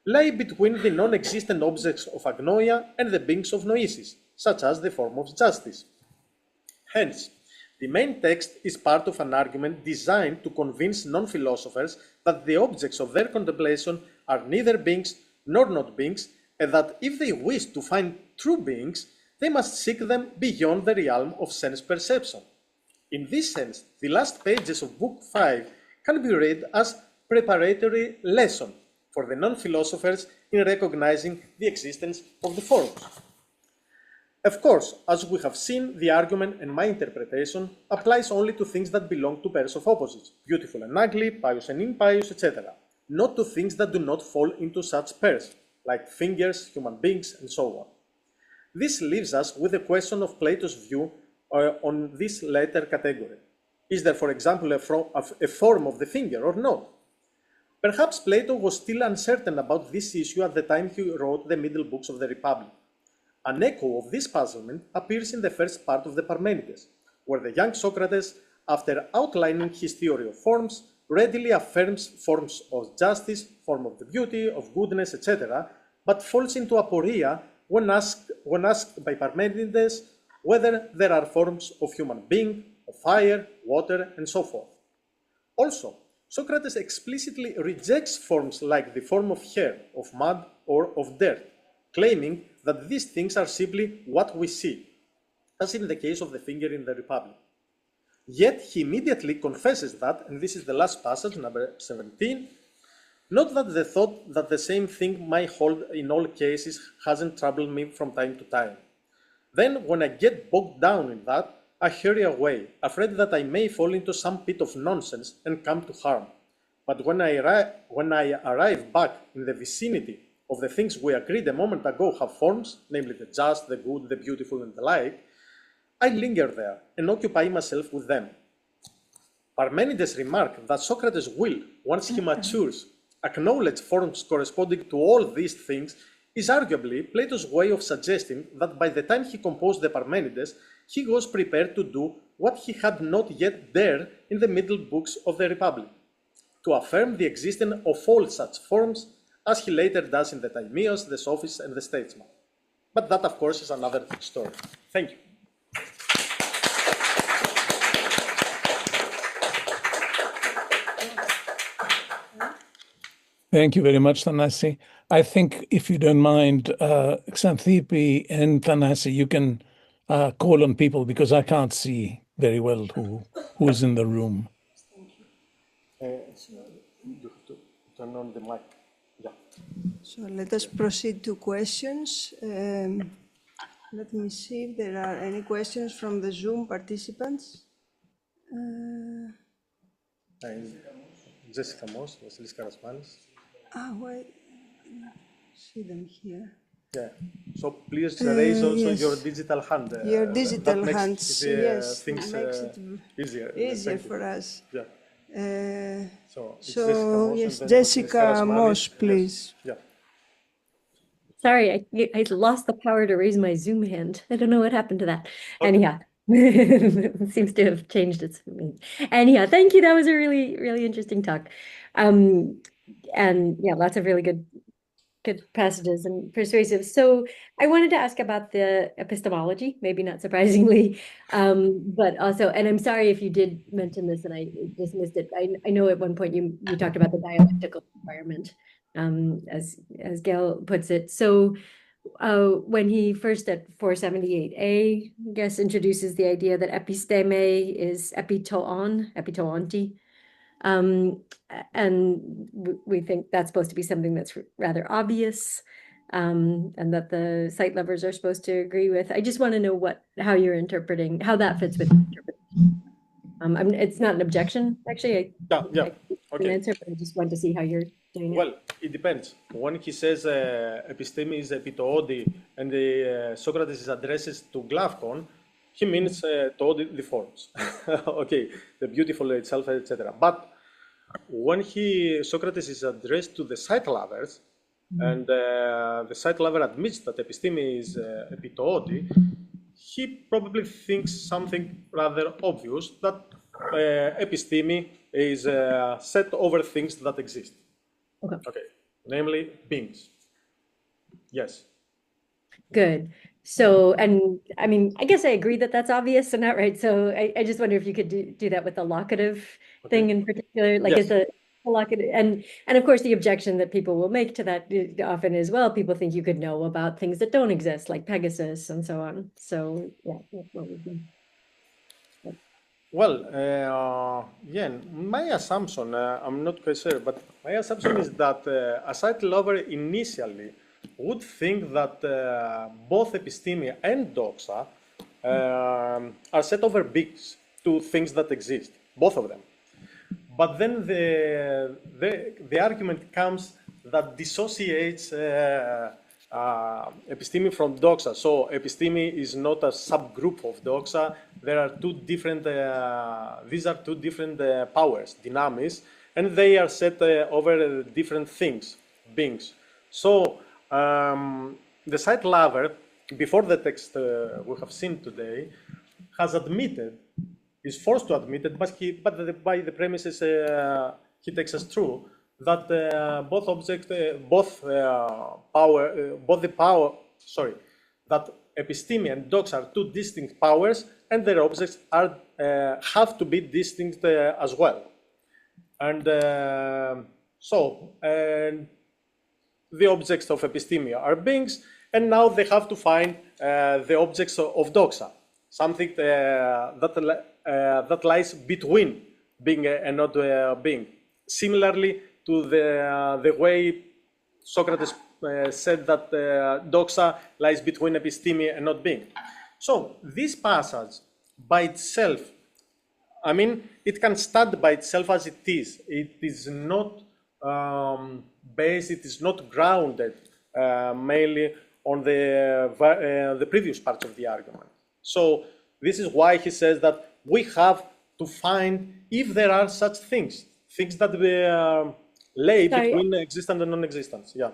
lie between the non-existent objects of agnoia and the beings of noesis, such as the form of justice. Hence, the main text is part of an argument designed to convince non-philosophers that the objects of their contemplation are neither beings nor not beings, and that if they wish to find true beings, they must seek them beyond the realm of sense perception. In this sense, the last pages of Book 5 can be read as preparatory lesson for the non-philosophers in recognizing the existence of the forms. Of course, as we have seen, the argument and my interpretation applies only to things that belong to pairs of opposites, beautiful and ugly, pious and impious, etc., not to things that do not fall into such pairs, like fingers, human beings, and so on. This leaves us with the question of Plato's view on this latter category. Is there, for example, a form of the finger or not? Perhaps Plato was still uncertain about this issue at the time he wrote the middle books of the Republic. An echo of this puzzlement appears in the first part of the Parmenides, where the young Socrates, after outlining his theory of forms, readily affirms forms of justice, form of the beauty, of goodness, etc., but falls into aporia when asked by Parmenides whether there are forms of human being, of fire, water, and so forth. Also, Socrates explicitly rejects forms like the form of hair, of mud, or of dirt, claiming that these things are simply what we see, as in the case of the finger in the Republic. Yet he immediately confesses that, and this is the last passage, number 17, Not that the thought that the same thing might hold in all cases hasn't troubled me from time to time. Then, when I get bogged down in that, I hurry away, afraid that I may fall into some pit of nonsense and come to harm. But when I arrive back in the vicinity of the things we agreed a moment ago have forms, namely the just, the good, the beautiful, and the like, I linger there and occupy myself with them. Parmenides remarked that Socrates will, once he matures, acknowledge forms corresponding to all these things is arguably Plato's way of suggesting that by the time he composed the Parmenides, he was prepared to do what he had not yet dared in the middle books of the Republic, to affirm the existence of all such forms, as he later does in the Timaeus, the Sophist, and the Statesman. But that, of course, is another story. Thank you. Thank you very much, Thanassis. I think, if you don't mind, Xanthippe and Thanassis, you can call on people because I can't see very well who's in the room. You have to turn on the mic. Yeah. So let us proceed to questions. Let me see if there are any questions from the Zoom participants. Jessica Moss, Vasilis Karasmanis. Wait, see them here. Yeah. So please raise also yes. your digital hand. Your digital that hands, makes yes, things makes it easier for us. Yeah. So yes, Jessica Moss, please. Yeah. Sorry, I lost the power to raise my Zoom hand. I don't know what happened to that. Okay. Anyhow, it seems to have changed its meaning. Anyhow, thank you. That was a really, really interesting talk. And yeah, lots of really good passages and persuasive. So I wanted to ask about the epistemology, maybe not surprisingly, but also, and I'm sorry if you did mention this and I just missed it. I know at one point you talked about the dialectical requirement, as Gail puts it. So when he first at 478a, I guess, introduces the idea that episteme is epitoonti. And we think that's supposed to be something that's rather obvious, and that the sight lovers are supposed to agree with. I just want to know how you're interpreting, how that fits with interpretation. It's not an objection, actually. Okay. An answer, but I just want to see how you're doing it. Well, it depends. When he says episteme is epitoodi and Socrates addresses to Glaucon, he means to the forms. Okay, the beautiful itself, etc. But when Socrates is addressed to the sight lovers, and the sight lover admits that episteme is epitoodi, he probably thinks something rather obvious, that episteme is set over things that exist. Okay. Namely beings. Yes. Good. So, and I mean, I guess I agree that that's obvious and not right. So I just wonder if you could do that with the locative thing in particular, like, yes. Is the locative, and of course the objection that people will make to that often as well, people think you could know about things that don't exist, like Pegasus and so on. So yeah, that's what we do. Well, yeah, my assumption, I'm not quite sure, but my assumption is that a sight lover initially would think that both episteme and doxa are set over beings to things that exist, both of them. But then the argument comes that dissociates episteme from doxa. So episteme is not a subgroup of doxa. There are two different, these are two different powers, dynamis, and they are set over different things, beings. So the sight lover, before the text we have seen today, has admitted, is forced to admit it, but by the premises he takes as true, that that episteme and doxa are two distinct powers, and their objects have to be distinct as well. And the objects of episteme are beings, and now they have to find the objects of doxa, something that lies between being and not being, similarly to the way Socrates said that doxa lies between episteme and not being. So this passage by itself, I mean, it can stand by itself as it is. It is not based, it is not grounded mainly on the previous parts of the argument. So this is why he says that we have to find if there are such things that lay between existence and non-existence. Yeah.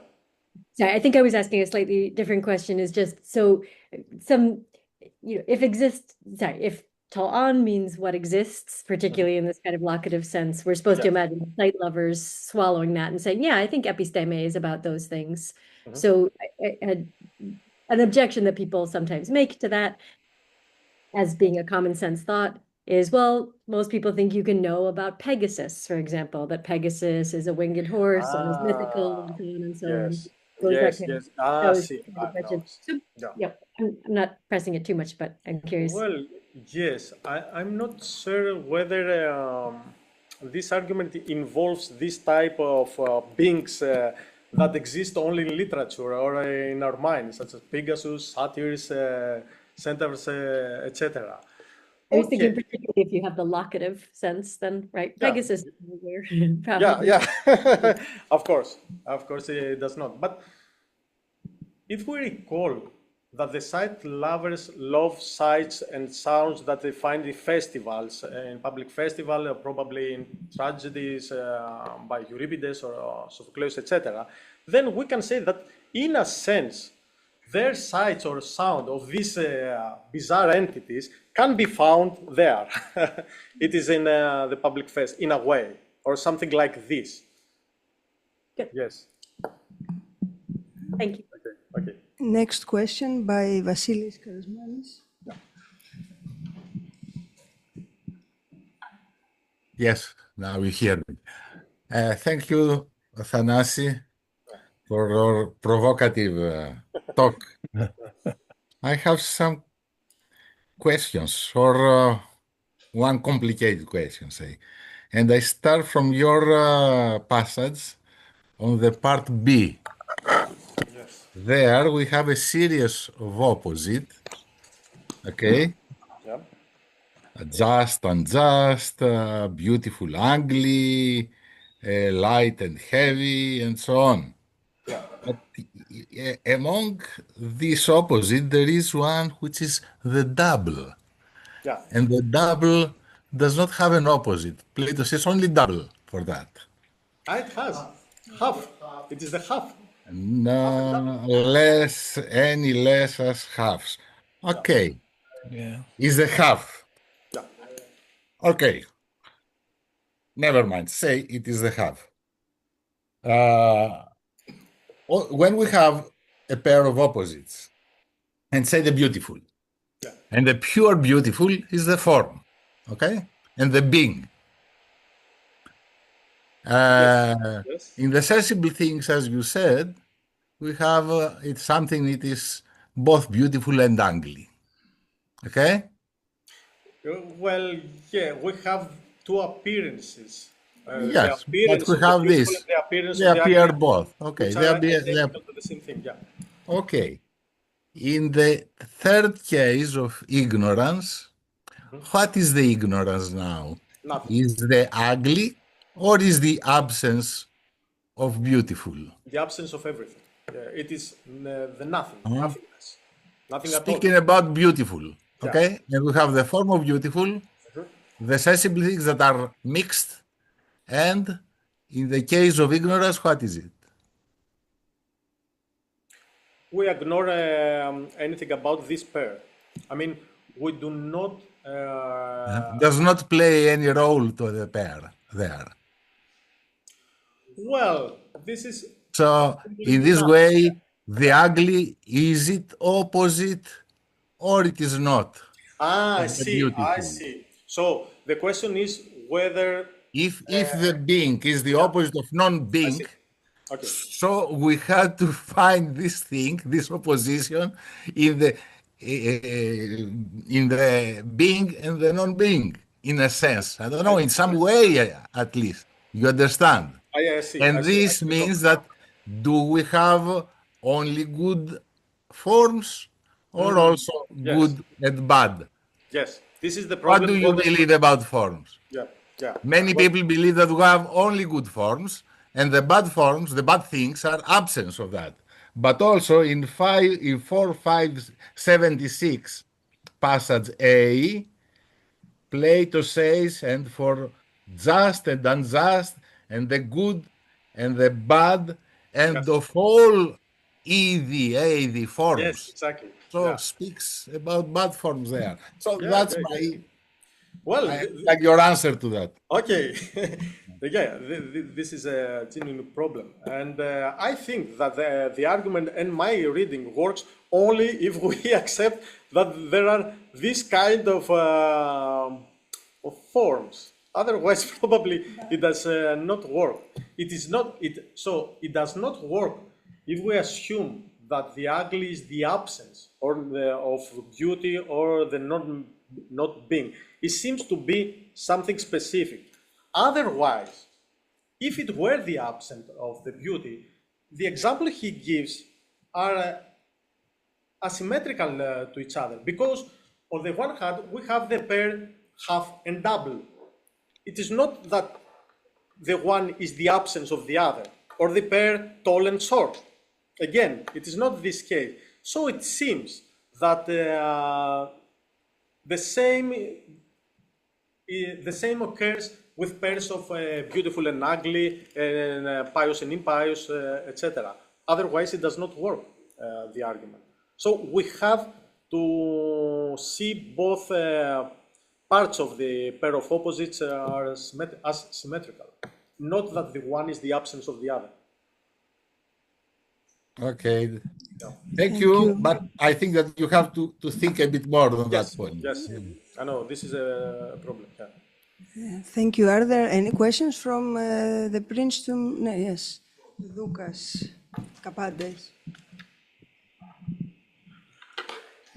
Sorry, I think I was asking a slightly different question. Is just so if tal'an means what exists, particularly in this kind of locative sense, we're supposed to imagine sight lovers swallowing that and saying, yeah, I think episteme is about those things. So an objection that people sometimes make to that as being a common sense thought is, well, most people think you can know about Pegasus, for example, that Pegasus is a winged horse and is mythical and so on and so on. I'm not pressing it too much, but I'm curious. Well, yes, I'm not sure whether this argument involves this type of beings that exist only in literature or in our minds, such as Pegasus, satyrs, centaurs, etc. I was thinking particularly if you have the locative sense, then right, Pegasus is everywhere. Yeah. Of course it does not. But if we recall that the sight lovers love sights and sounds that they find in festivals, in public festival, probably in tragedies by Euripides or Sophocles, etc., then we can say that in a sense, their sights or sound of these bizarre entities can be found there. It is in the public fest, in a way, or something like this. Good. Yes. Thank you. Okay. Next question by Vasilis Karasmanis. Yes, now we hear me. Thank you, Thanassi, for your provocative talk. I have some questions, or one complicated question, say. And I start from your passage on the part B. Yes. There we have a series of opposite, okay? Yeah. Just, unjust, beautiful, ugly, light and heavy, and so on. Yeah. But among these opposite, there is one which is the double. Yeah. And the double does not have an opposite. Plato says only double for that. It has half. It is the half. No less, any less as halves. Okay. Yeah. Is the half. Yeah. Okay. Never mind. Say it is the half. When we have a pair of opposites, and say the beautiful, and the pure beautiful is the form, okay? And the being. Yes. In the sensible things, as you said, we have it's something that is both beautiful and ugly, okay? Well, yeah, we have two appearances. Yes, but we have this. They appear both. Okay, they appear the same thing. Yeah. Okay. In the third case of ignorance, what is the ignorance now? Nothing. Is the ugly or is the absence of beautiful? The absence of everything. It is the nothing. Nothingness. Nothing at all. Speaking about beautiful, okay? And we have the form of beautiful, the sensible things that are mixed, and in the case of ignorance, what is it? We ignore anything about this pair. I mean, we do not... does not play any role to the pair there. Well, this is... So, in this way, the ugly, is it opposite or it is not? I see. So, the question is whether... If the being is the opposite of non-being, okay. So we had to find this thing, this opposition, in the being and the non-being, in a sense. I don't know, in some way at least. You understand? I see. And I see. this means that do we have only good forms or also Yes. good and bad? Yes. This is the What problem. do you believe about forms? Yeah. Yeah. Many Well, people believe that we have only good forms, and the bad forms, the bad things, are absence of that. But also in 4576 passage A, Plato says, and for just and unjust, and the good and the bad, and yes. of all the Yes. forms. Exactly. So Yeah. speaks about bad forms there. So Yeah. that's Yeah. Yeah. my Well, I like your answer to that. okay. Yeah, this is a genuine problem. And I think that the argument and my reading works only if we accept that there are this kind of forms. Otherwise, probably it does not work. It is not, so it does not work if we assume that the ugly is the absence of beauty or the not being. It seems to be something specific. Otherwise, if it were the absence of the beauty, the example he gives are asymmetrical to each other, because on the one hand, we have the pair half and double. It is not that the one is the absence of the other, or the pair tall and short. Again, it is not this case. So it seems that the same occurs with pairs of beautiful and ugly, and pious and impious, etc. Otherwise, it does not work, the argument. So we have to see both parts of the pair of opposites as symmetrical, not that the one is the absence of the other. Okay. Yeah. Thank you. But I think that you have to think a bit more on that point. Yes, I know this is a problem. Yeah. Thank you. Are there any questions from the Princeton? No, yes, Lucas Capades.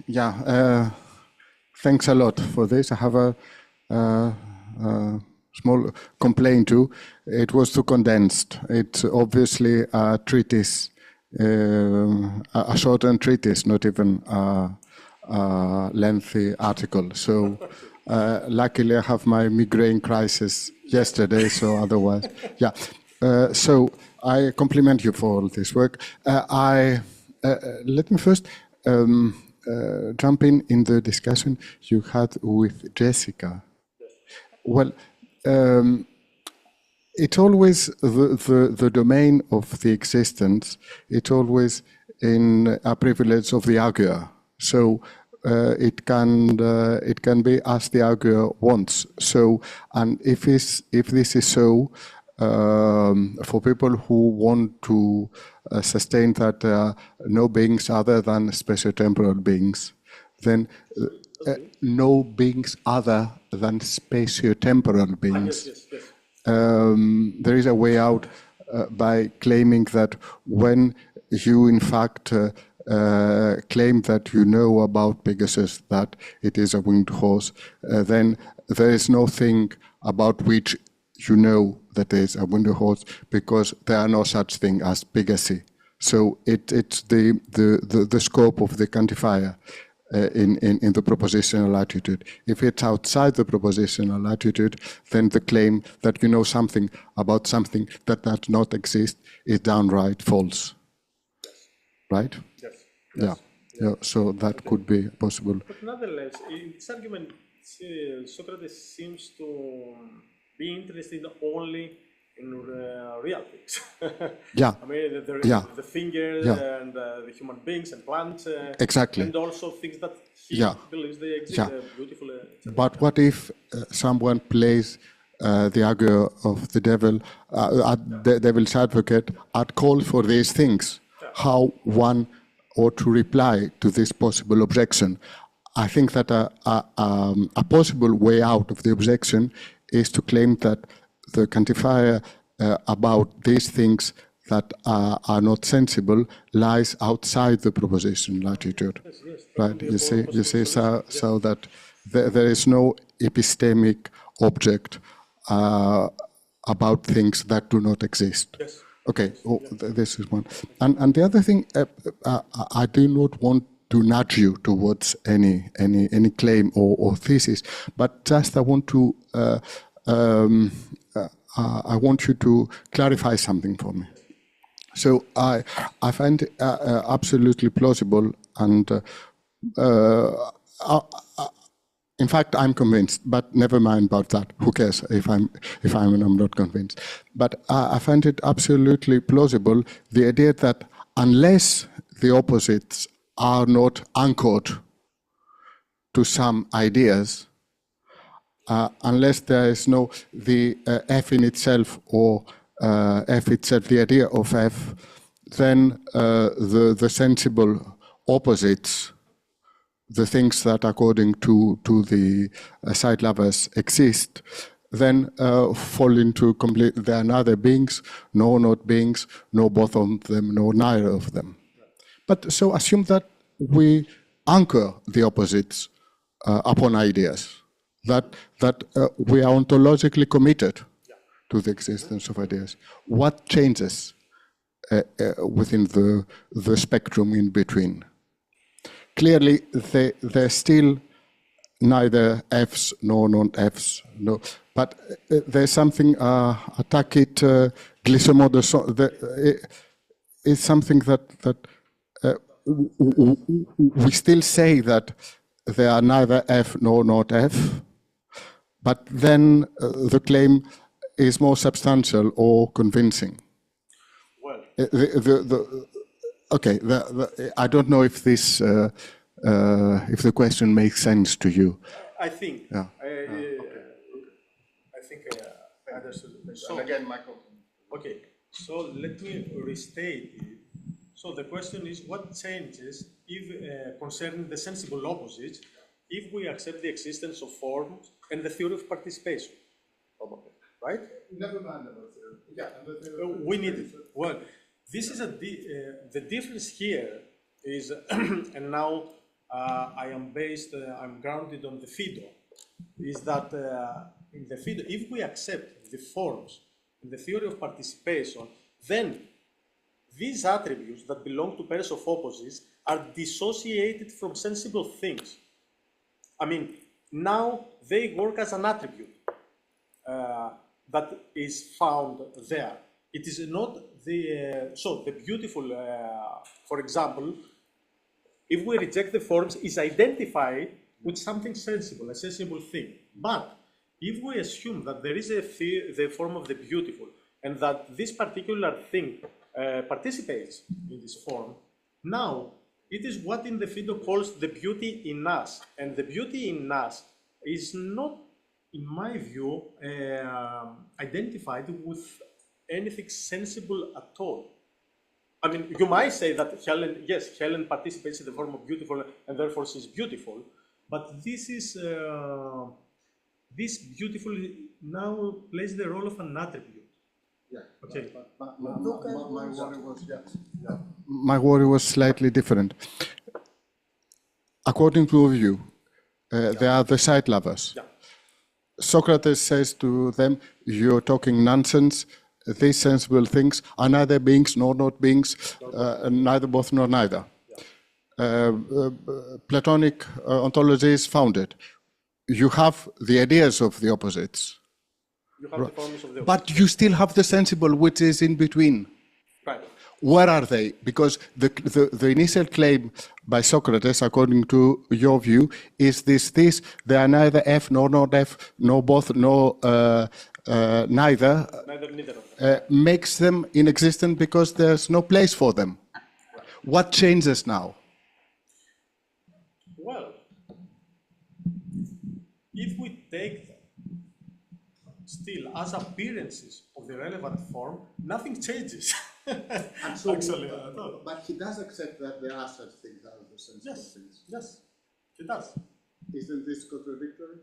Yeah, thanks a lot for this. I have a small complaint too. It was too condensed. It's obviously a treatise, a shortened treatise, not even a lengthy article. So luckily I have my migraine crisis yesterday, so otherwise, yeah. So I compliment you for all this work. Let me first jump in the discussion you had with Jessica. Well, it's always the domain of the existence. It's always in a privilege of the arguer. So it can be as the arguer wants. So, and if this is so, for people who want to sustain that there are no beings other than spatiotemporal beings, then no beings other than spatiotemporal beings. There is a way out by claiming that when you in fact claim that you know about Pegasus, that it is a winged horse, then there is no thing about which you know that there is a winged horse, because there are no such thing as Pegasi. So it's the scope of the quantifier in the propositional attitude. If it's outside the propositional attitude, then the claim that you know something about something that does not exist is downright false. Right? Yes. Yeah. So that could be possible. But nonetheless, in this argument, Socrates seems to be interested only in real things. Yeah. I mean, the finger and the human beings and plants. Exactly. And also things that he believes they exist, beautiful. But what if someone plays the arguer of the devil, the devil's advocate, at call for these things? How one ought to reply to this possible objection? I think that a possible way out of the objection is to claim that the quantifier about these things that are not sensible lies outside the propositional attitude. Right? You see, so that there is no epistemic object about things that do not exist. Yes. Okay, this is one. And the other thing, I do not want to nudge you towards any claim or thesis, but just I want to you to clarify something for me. So I find it absolutely plausible, and in fact, I'm convinced. But never mind about that. Who cares if I'm not convinced? But I find it absolutely plausible, the idea that unless the opposites are not anchored to some ideas, unless there is no the f in itself or f itself, the idea of f, then the sensible opposites, the things that according to the side lovers exist, then fall into complete, they are neither beings, nor not beings, nor both of them, nor neither of them. But so assume that we anchor the opposites upon ideas, that we are ontologically committed to the existence of ideas. What changes within the spectrum in between? Clearly, they're still neither Fs nor non-Fs, no. But there's something, attack it, glissement de son, it's something that we still say that they are neither F nor not F, but then the claim is more substantial or convincing. Well, okay, I don't know if this, if the question makes sense to you. I think. Yeah. I think I understood. So, again, Michael. Okay, so let me restate it. So the question is, what changes if concerning the sensible opposites if we accept the existence of forms and the theory of participation? Right? Never mind about theory. Yeah, we need it. Well, this is the difference here is, and now I am based, I'm grounded on the Phaedo, is that in the Phaedo, if we accept the forms and the theory of participation, then these attributes that belong to pairs of opposites are dissociated from sensible things. I mean, now they work as an attribute that is found there. It is not the, so the beautiful, for example, if we reject the forms, is identified with something sensible, a sensible thing. But if we assume that there is the form of the beautiful, and that this particular thing participates in this form, now it is what in the Phaedo calls the beauty in us. And the beauty in us is not, in my view, identified with anything sensible at all. I mean, you might say that Helen, yes, Helen participates in the form of beautiful and therefore she's beautiful, but this is, this beautiful now plays the role of an attribute. Yeah. Okay. My worry was slightly different. According to your view, they are the side lovers. Yeah. Socrates says to them, you're talking nonsense. These sensible things are neither beings nor not beings, neither both nor neither. Yeah. Platonic ontology is founded. You have the ideas of the opposites. You have the forms of the opposites. But you still have the sensible, which is in between. Right. Where are they? Because the initial claim by Socrates, according to your view, is this: they are neither F nor not F, nor both, nor neither. Neither of them. Makes them inexistent because there's no place for them. Right. What changes now? Well, if we take them still as appearances of the relevant form, nothing changes. So, actually, but he does accept that there are such things as the sensible things. Yes, he does. Isn't this contradictory?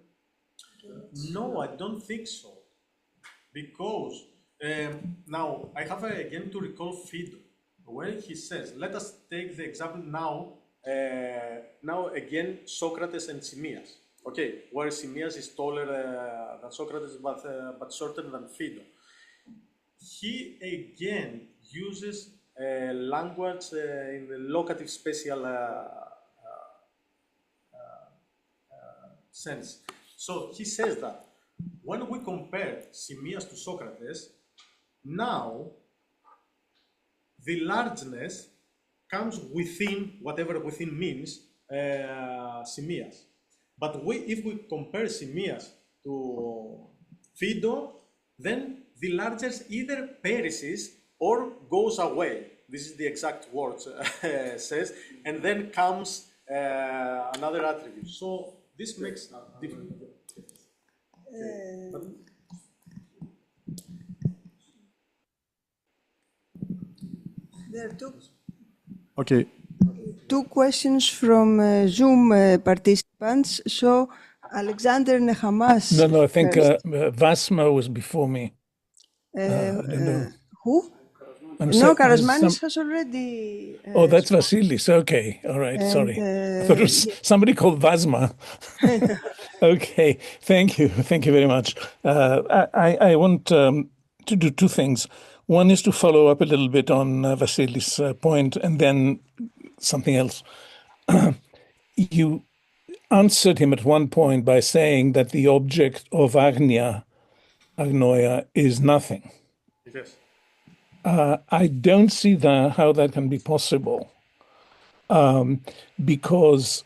No, I don't think so. Because now I have again to recall Phaedo, where he says, let us take the example now. Now again, Socrates and Simmias. Okay, where Simmias is taller than Socrates, but shorter than Phaedo. he again uses language in the locative spatial sense. So he says that when we compare Simmias to Socrates, now the largeness comes within, whatever within means, Simmias. But if we compare Simmias to Phaedo, then the largest either perishes or goes away. This is the exact words says, and then comes another attribute. So this makes different. There are Okay. two questions from Zoom participants. So Alexander Nehamas. No, I think first. Vasma was before me. I don't know. Who? I'm No, saying- Karasmanis has already. Oh, that's Vasilis. Okay, all right. And, Sorry, I thought it was somebody called Vasma. Okay, thank you very much. I want to do two things. One is to follow up a little bit on Vasilis' point, and then something else. You answered him at one point by saying that the object of agnoia, is nothing. Yes. I don't see how that can be possible, because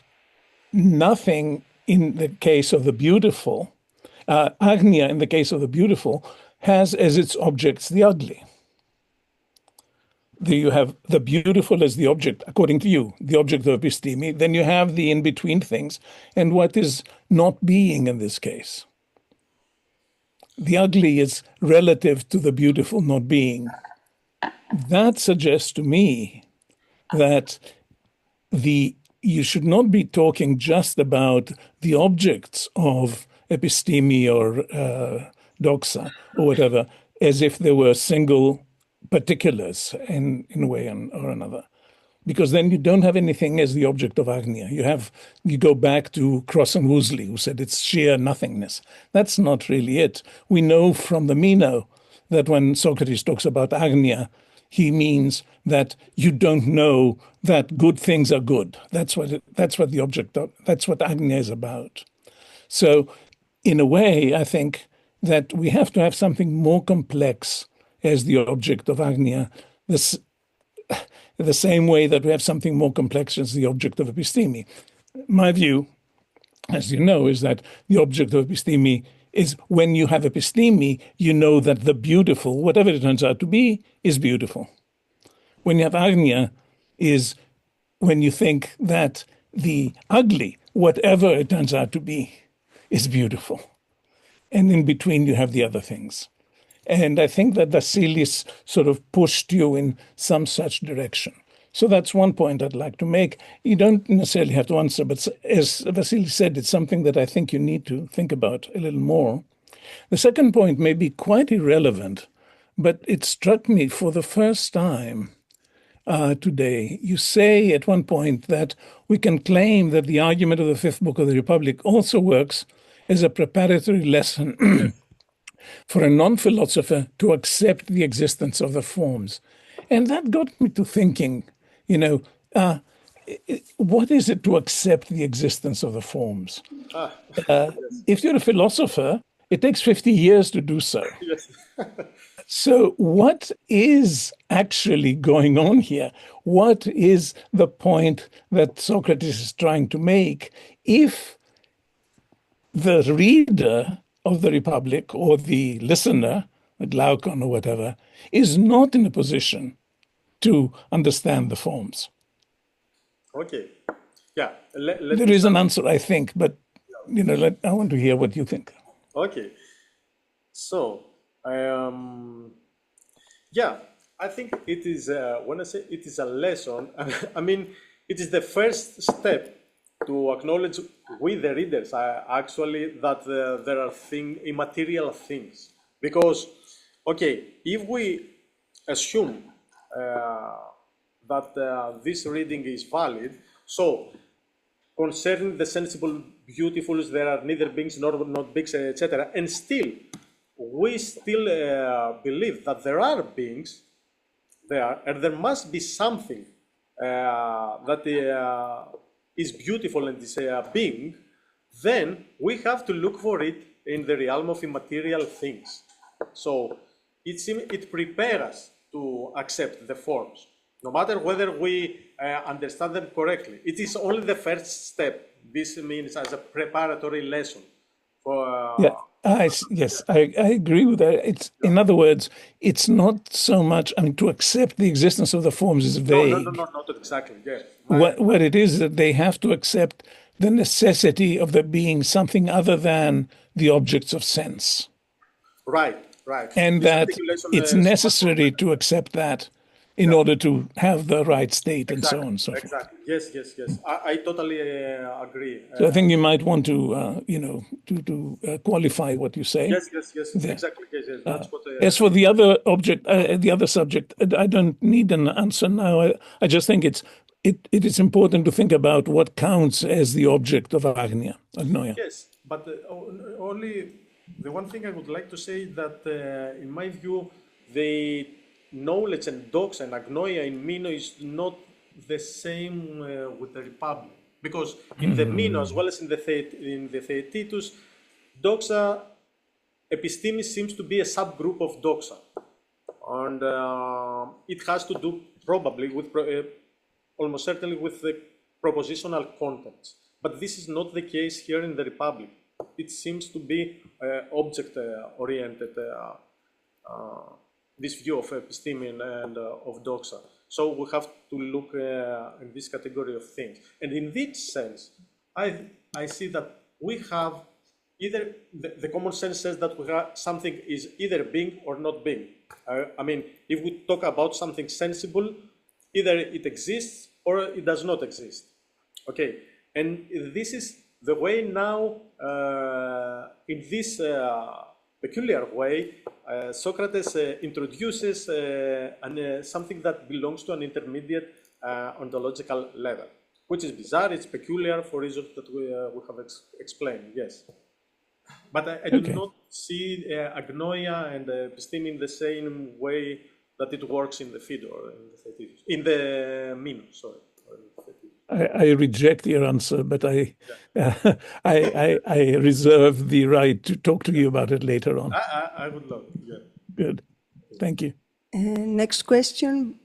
nothing in the case of the beautiful, agnoia in the case of the beautiful, has as its objects the ugly. You have the beautiful as the object, according to you, the object of episteme. Then you have the in-between things, and what is not being in this case. The ugly is relative to the beautiful not being. That suggests to me that you should not be talking just about the objects of episteme or doxa or whatever, as if they were single particulars in a way or another. Because then you don't have anything as the object of agnoia. You go back to Cross and Woosley, who said it's sheer nothingness. That's not really it. We know from the Meno that when Socrates talks about agnoia, he means that you don't know that good things are good. That's what agnoia is about. So, in a way, I think that we have to have something more complex as the object of agnoia. The same way that we have something more complex as the object of episteme. My view, as you know, is that the object of episteme is when you have episteme, you know that the beautiful, whatever it turns out to be, is beautiful. When you have agnoia, is when you think that the ugly, whatever it turns out to be, is beautiful. And in between, you have the other things. And I think that Vasilis sort of pushed you in some such direction. So that's one point I'd like to make. You don't necessarily have to answer, but as Vasilis said, it's something that I think you need to think about a little more. The second point may be quite irrelevant, but it struck me for the first time today. You say at one point that we can claim that the argument of the fifth book of the Republic also works as a preparatory lesson for a non-philosopher to accept the existence of the forms. And that got me to thinking, what is it to accept the existence of the forms? If you're a philosopher, it takes 50 years to do so. Yes. So what is actually going on here? What is the point that Socrates is trying to make if the reader of the Republic or the listener, the Glaucon or whatever, is not in a position to understand the forms? Okay. Yeah. There is an answer, I think, but I want to hear what you think. Okay. So, I think it is, when I say it is a lesson, I mean, it is the first step to acknowledge with the readers, actually, that there are immaterial things. Because, if we assume that this reading is valid, so concerning the sensible beautifuls, there are neither beings nor not beings, etc. And still, we still believe that there are beings there, and there must be something that is beautiful and is a being, then we have to look for it in the realm of immaterial things. So it prepares us to accept the forms, no matter whether we understand them correctly. It is only the first step. This means as a preparatory lesson for. Yes, I agree with that. It's, in other words, it's not so much, I mean, to accept the existence of the forms is vague. No, not exactly. Yeah. What it is that they have to accept the necessity of there being something other than the objects of sense. Right. And This that articulation, it's necessary to accept that in order to have the right state and so on and so forth. Exactly. Yes. I totally agree. So I think you might want to, qualify what you say. Yes. Exactly. Yes. That's what. As for the other object, the other subject, I don't need an answer now. I just think it is important to think about what counts as the object of agnoia. Yes, but only the one thing I would like to say that, in my view, the knowledge and doxa and agnoia in Meno is not the same with the Republic, because in the Meno as well as in the Theaetetus, doxa episteme seems to be a subgroup of doxa, and it has to do probably with almost certainly with the propositional contents. But this is not the case here in the Republic. It seems to be object-oriented, this view of episteme and of doxa. So we have to look in this category of things. And in this sense, I see that we have either, the common sense says that we have something is either being or not being. I mean, if we talk about something sensible, either it exists or it does not exist. Okay, and this is the way now, in this peculiar way, Socrates introduces something that belongs to an intermediate ontological level, which is bizarre, it's peculiar for reasons that we have explained, yes. But I do not see agnoia and episteme in the same way that it works in the Phaedo or in the Meno, sorry. I reject your answer, but I reserve the right to talk to you about it later on. I would love it, yeah. Good. Thank you. Next question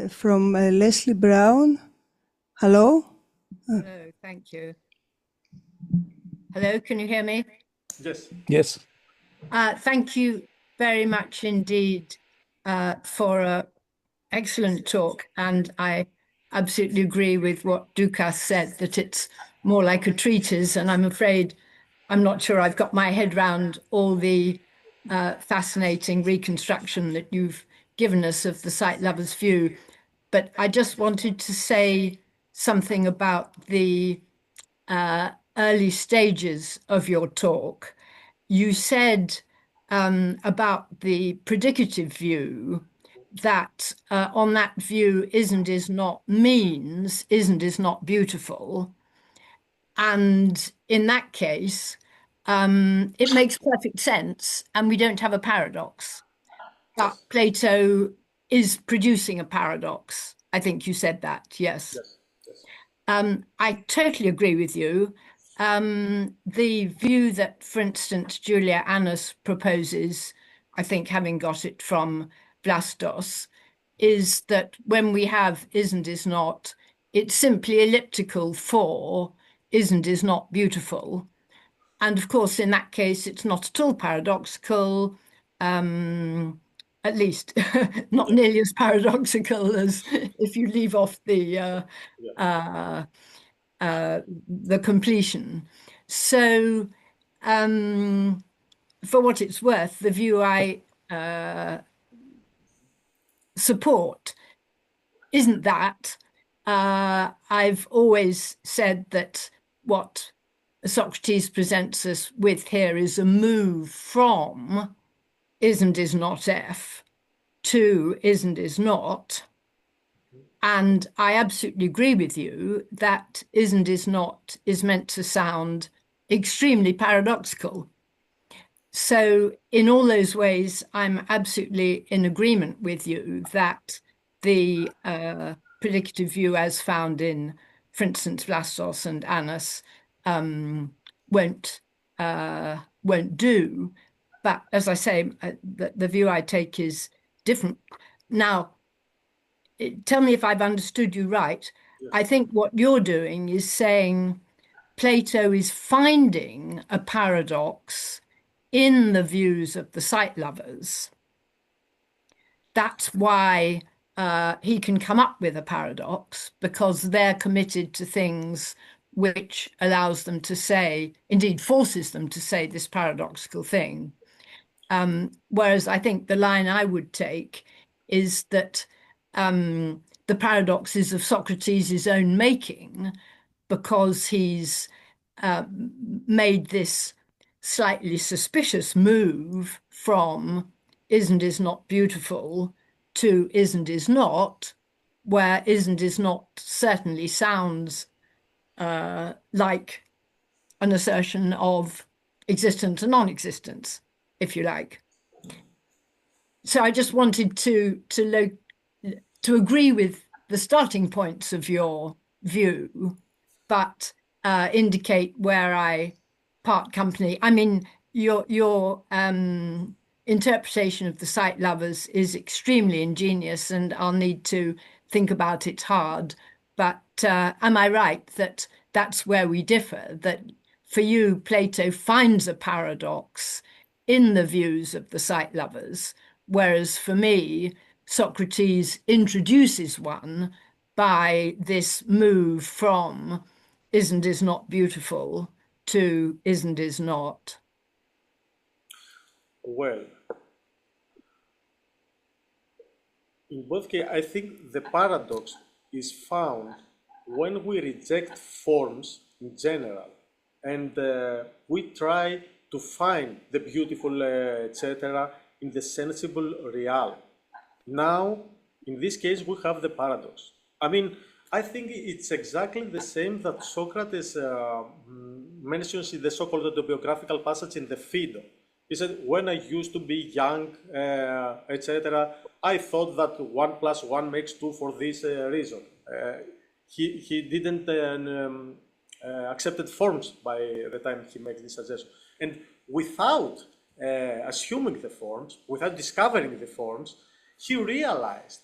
from Leslie Brown. Hello? Hello, thank you. Hello, can you hear me? Yes. Thank you very much indeed for an excellent talk, and I absolutely agree with what Dukas said, that it's more like a treatise, and I'm afraid I'm not sure I've got my head round all the fascinating reconstruction that you've given us of the sight lover's view. But I just wanted to say something about the early stages of your talk. You said about the predicative view that on that view, isn't is not means, isn't is not beautiful. And in that case, it makes perfect sense, and we don't have a paradox. But Plato is producing a paradox. I think you said that, yes. I totally agree with you. The view that, for instance, Julia Annas proposes, I think having got it from Vlastos, is that when we have isn't is not, it's simply elliptical for isn't is not beautiful. And of course, in that case, it's not at all paradoxical, at least not nearly as paradoxical as if you leave off the completion. So for what it's worth, the view I support isn't that. I've always said that what Socrates presents us with here is a move from isn't is not F to isn't is not. And I absolutely agree with you that isn't is not is meant to sound extremely paradoxical. So in all those ways, I'm absolutely in agreement with you that the predicative view as found in, for instance, Vlastos and Annas won't do. But as I say, the view I take is different. Now, tell me if I've understood you right. Yes. I think what you're doing is saying Plato is finding a paradox in the views of the sight lovers. That's why he can come up with a paradox, because they're committed to things which allows them to say, indeed forces them to say this paradoxical thing. Whereas I think the line I would take is that the paradox is of Socrates' own making, because he's made this slightly suspicious move from is and is not beautiful to is and is not, where is and is not certainly sounds like an assertion of existence and non-existence, if you like. So I just wanted to agree with the starting points of your view, but indicate where I part company. I mean, your interpretation of the sight lovers is extremely ingenious, and I'll need to think about it hard. But am I right that that's where we differ? That for you, Plato finds a paradox in the views of the sight lovers, whereas for me, Socrates introduces one by this move from is and is not beautiful to is and is not. Well, in both cases, I think the paradox is found when we reject forms in general, and we try to find the beautiful, etc., in the sensible realm. Now, in this case, we have the paradox. I mean, I think it's exactly the same that Socrates mentions in the so-called autobiographical passage in the Phaedo. He said, when I used to be young, etc., I thought that 1 + 1 makes 2 for this reason. He didn't accepted forms by the time he makes this suggestion. And without assuming the forms, without discovering the forms, he realized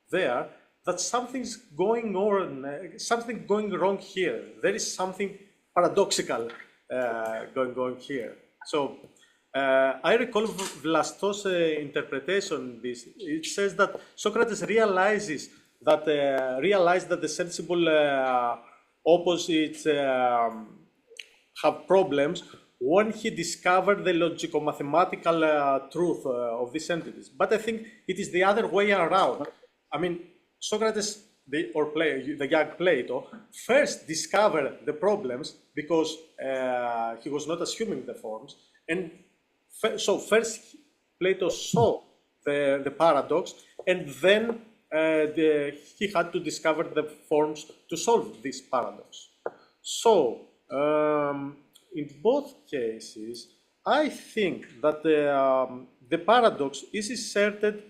there that something's going on, something going wrong here. There is something paradoxical going on here. So I recall Vlastos' interpretation. This it says that Socrates realized that the sensible opposites have problems when he discovered the logico-mathematical truth of these entities. But I think it is the other way around. I mean, Socrates, the young Plato, first discovered the problems because he was not assuming the forms. And so first Plato saw the paradox, and then he had to discover the forms to solve this paradox. So in both cases, I think that the paradox is asserted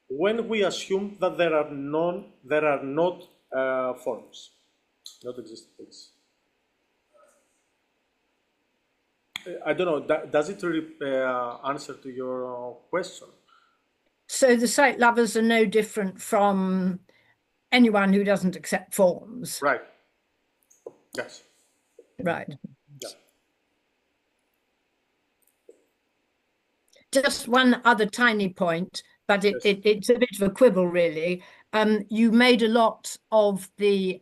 when we assume that there are not forms, not existence. I don't know. Does it really answer to your question? So the sight lovers are no different from anyone who doesn't accept forms. Right. Yes. Right. Yeah. Just one other tiny point, but it's a bit of a quibble, really. You made a lot of the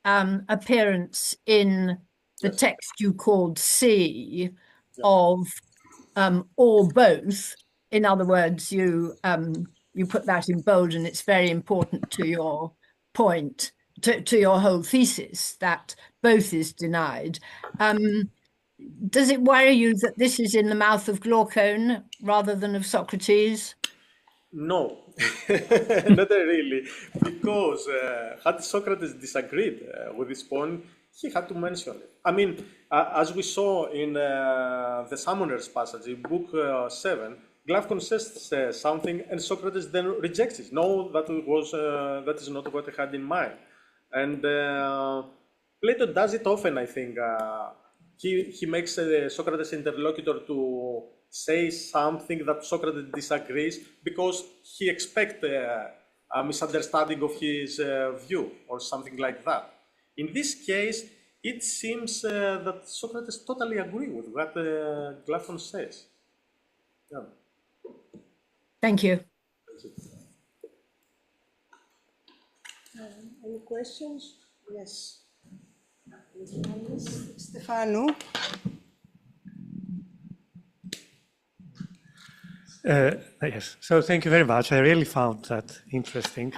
appearance in the text you called C of or both. In other words, you put that in bold, and it's very important to your point, to your whole thesis, that both is denied. Does it worry you that this is in the mouth of Glaucon rather than of Socrates? No, not really, because had Socrates disagreed with this point, he had to mention it. I mean, as we saw in the Summoner's passage in book 7, Glaucon says something and Socrates then rejects it. No, that is not what I had in mind. And Plato does it often, I think. He makes Socrates' interlocutor to say something that Socrates disagrees because he expects a misunderstanding of his view or something like that. In this case, it seems that Socrates totally agrees with what Glaucon says. Yeah. Thank you. Any questions? Yes. Stefano. Yes, so thank you very much. I really found that interesting.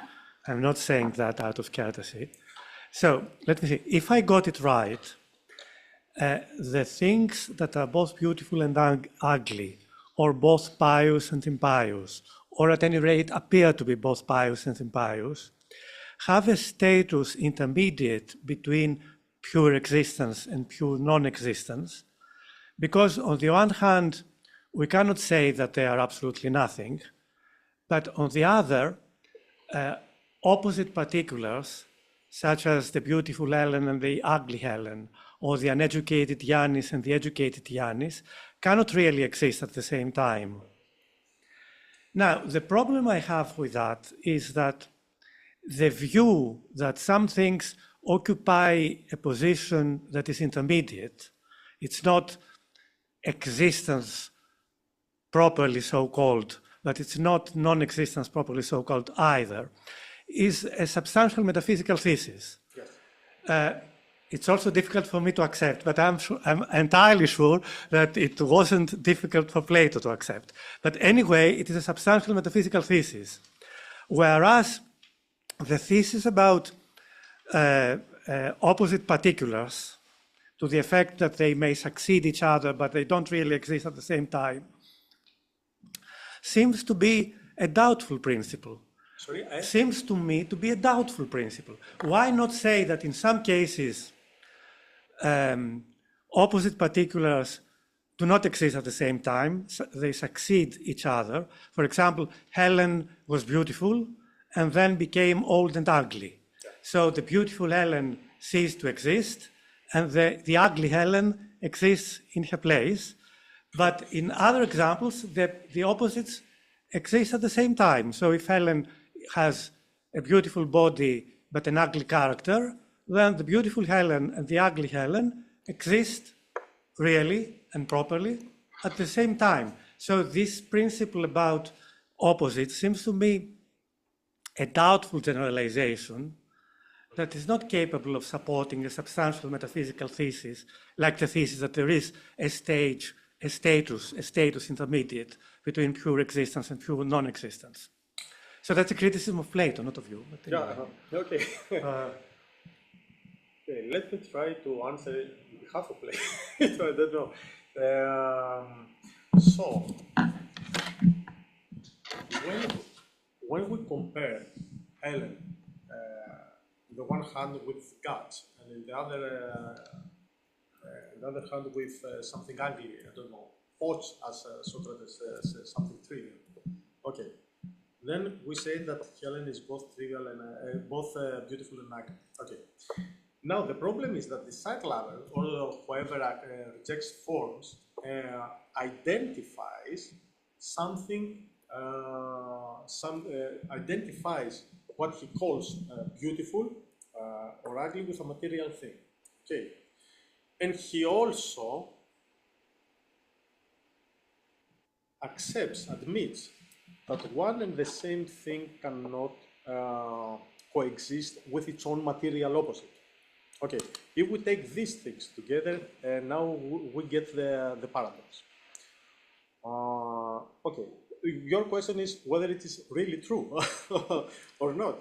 I'm not saying that out of courtesy. So let me see. If I got it right, the things that are both beautiful and ugly, or both pious and impious, or at any rate appear to be both pious and impious, have a status intermediate between pure existence and pure non-existence, because on the one hand, we cannot say that they are absolutely nothing, but on the other, opposite particulars, such as the beautiful Helen and the ugly Helen, or the uneducated Yannis and the educated Yannis, cannot really exist at the same time. Now, the problem I have with that is that the view that some things occupy a position that is intermediate, it's not existence properly so-called, but it's not non-existence properly so-called either, is a substantial metaphysical thesis. Yes. It's also difficult for me to accept, but I'm entirely sure that it wasn't difficult for Plato to accept. But anyway, it is a substantial metaphysical thesis. Whereas the thesis about opposite particulars, to the effect that they may succeed each other, but they don't really exist at the same time, seems to be a doubtful principle. Sorry, seems to me to be a doubtful principle. Why not say that in some cases opposite particulars do not exist at the same time, they succeed each other. For example, Helen was beautiful and then became old and ugly. So the beautiful Helen ceased to exist and the ugly Helen exists in her place. But in other examples, the opposites exist at the same time. So if Helen has a beautiful body but an ugly character, then the beautiful Helen and the ugly Helen exist really and properly at the same time. So this principle about opposites seems to me a doubtful generalization that is not capable of supporting a substantial metaphysical thesis, like the thesis that there is a status intermediate between pure existence and pure non-existence. So that's a criticism of Plato, not of you. But anyway. Yeah, okay. Okay, let me try to answer it on behalf of Plato. I don't know. So, when we compare Helen, on the one hand with gods, and on the other hand with something ugly, I don't know, pots, as Socrates says, something trivial. Okay. Then we say that Helen is both trivial and both beautiful and ugly. Okay. Now the problem is that the site lover, or whoever rejects forms, identifies something, identifies what he calls beautiful or ugly with a material thing. Okay. And he also admits that one and the same thing cannot coexist with its own material opposite. Okay, if we take these things together, now we get the paradox. Okay, your question is whether it is really true or not.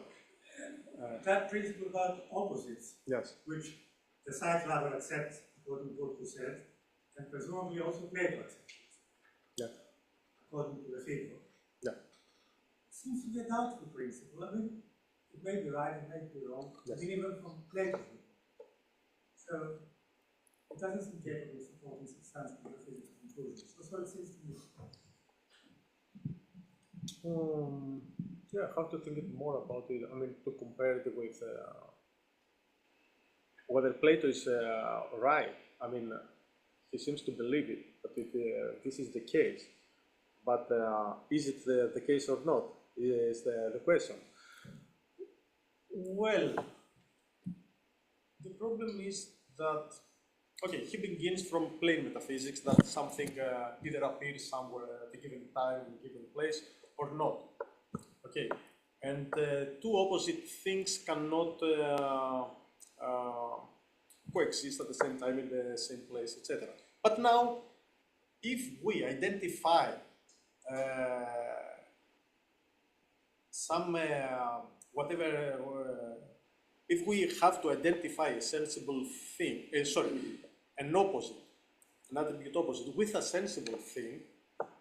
That principle about opposites, yes, which the site lover accepts, according to what you said, and presumably also Plato accepts, yeah, according to the Phaedo. yeah. Seems to be a doubtful principle. I mean, it may be right, it may be wrong. Yes. I mean, even from Plato. So it doesn't seem capable of supporting substantial metaphysical conclusions. That's what it seems to me. Yeah, I have to think more about it. I mean, to compare it with whether Plato is right. I mean, he seems to believe it, but this is the case. But is it the case or not? Is the question. Well, the problem is that, okay, he begins from plain metaphysics, that something either appears somewhere at a given time, in a given place, or not. Okay, and two opposite things cannot coexist at the same time in the same place, etc. But now, if we identify some whatever, if we have to identify a sensible thing, an opposite, an attribute opposite with a sensible thing,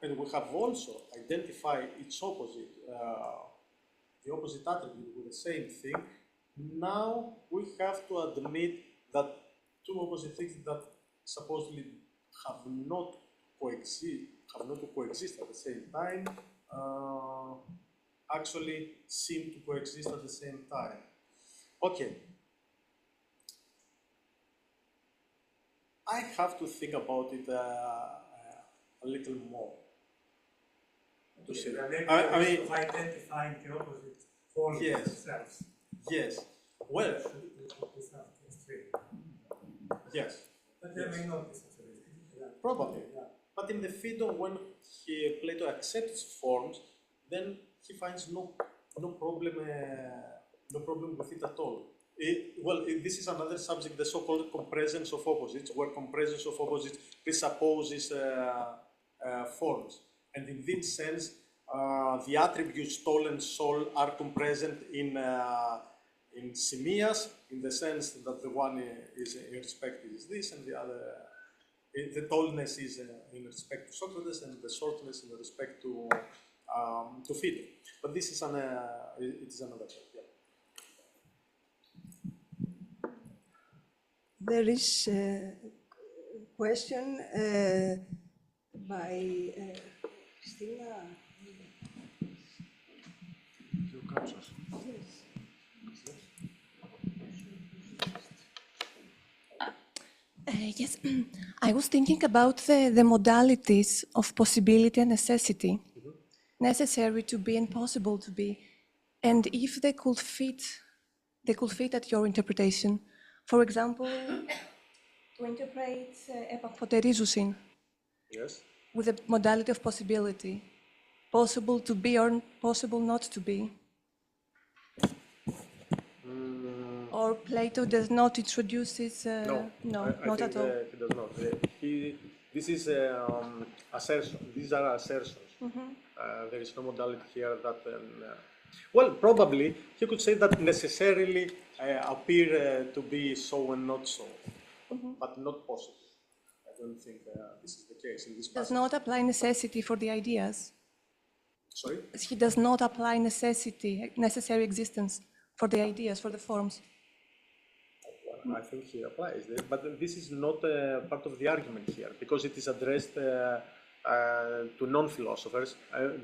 and we have also identified its opposite, the opposite attribute with the same thing, now we have to admit that two opposite things that supposedly have not to coexist at the same time, actually seem to coexist at the same time. Okay. I have to think about it a little more. To see. I mean, of identifying the opposite qualities themselves. Yes. Well. Yes. But there may not be such a reason. Probably. Yeah. But in the Phaedo, when Plato accepts forms, then he finds no problem with it at all. This is another subject, the so-called compresence of opposites, where compresence of opposites presupposes forms. And in this sense, the attributes tall and sol are compresent in simias, in the sense that the one is in respect is this, and the other, the tallness is in respect to Socrates, and the shortness in respect to Phaedo. But this is it is another point. Yeah. There is a question by Christina. Yes, I was thinking about the modalities of possibility and necessity, necessary to be and possible to be, and if they could fit at your interpretation. For example, to interpret επαφωτερίζουσιν with the modality of possibility, possible to be or possible not to be. Or Plato does not introduce this? Not at all. He does not. This is assertion. These are assertions. There is no modality here that. Well, probably he could say that necessarily appear to be so and not so, but not possible. I don't think this is the case in this passage. Does not apply necessity for the ideas. Sorry? He does not apply necessary existence for the ideas, for the forms. I think he applies this, but this is not part of the argument here, because it is addressed to non-philosophers.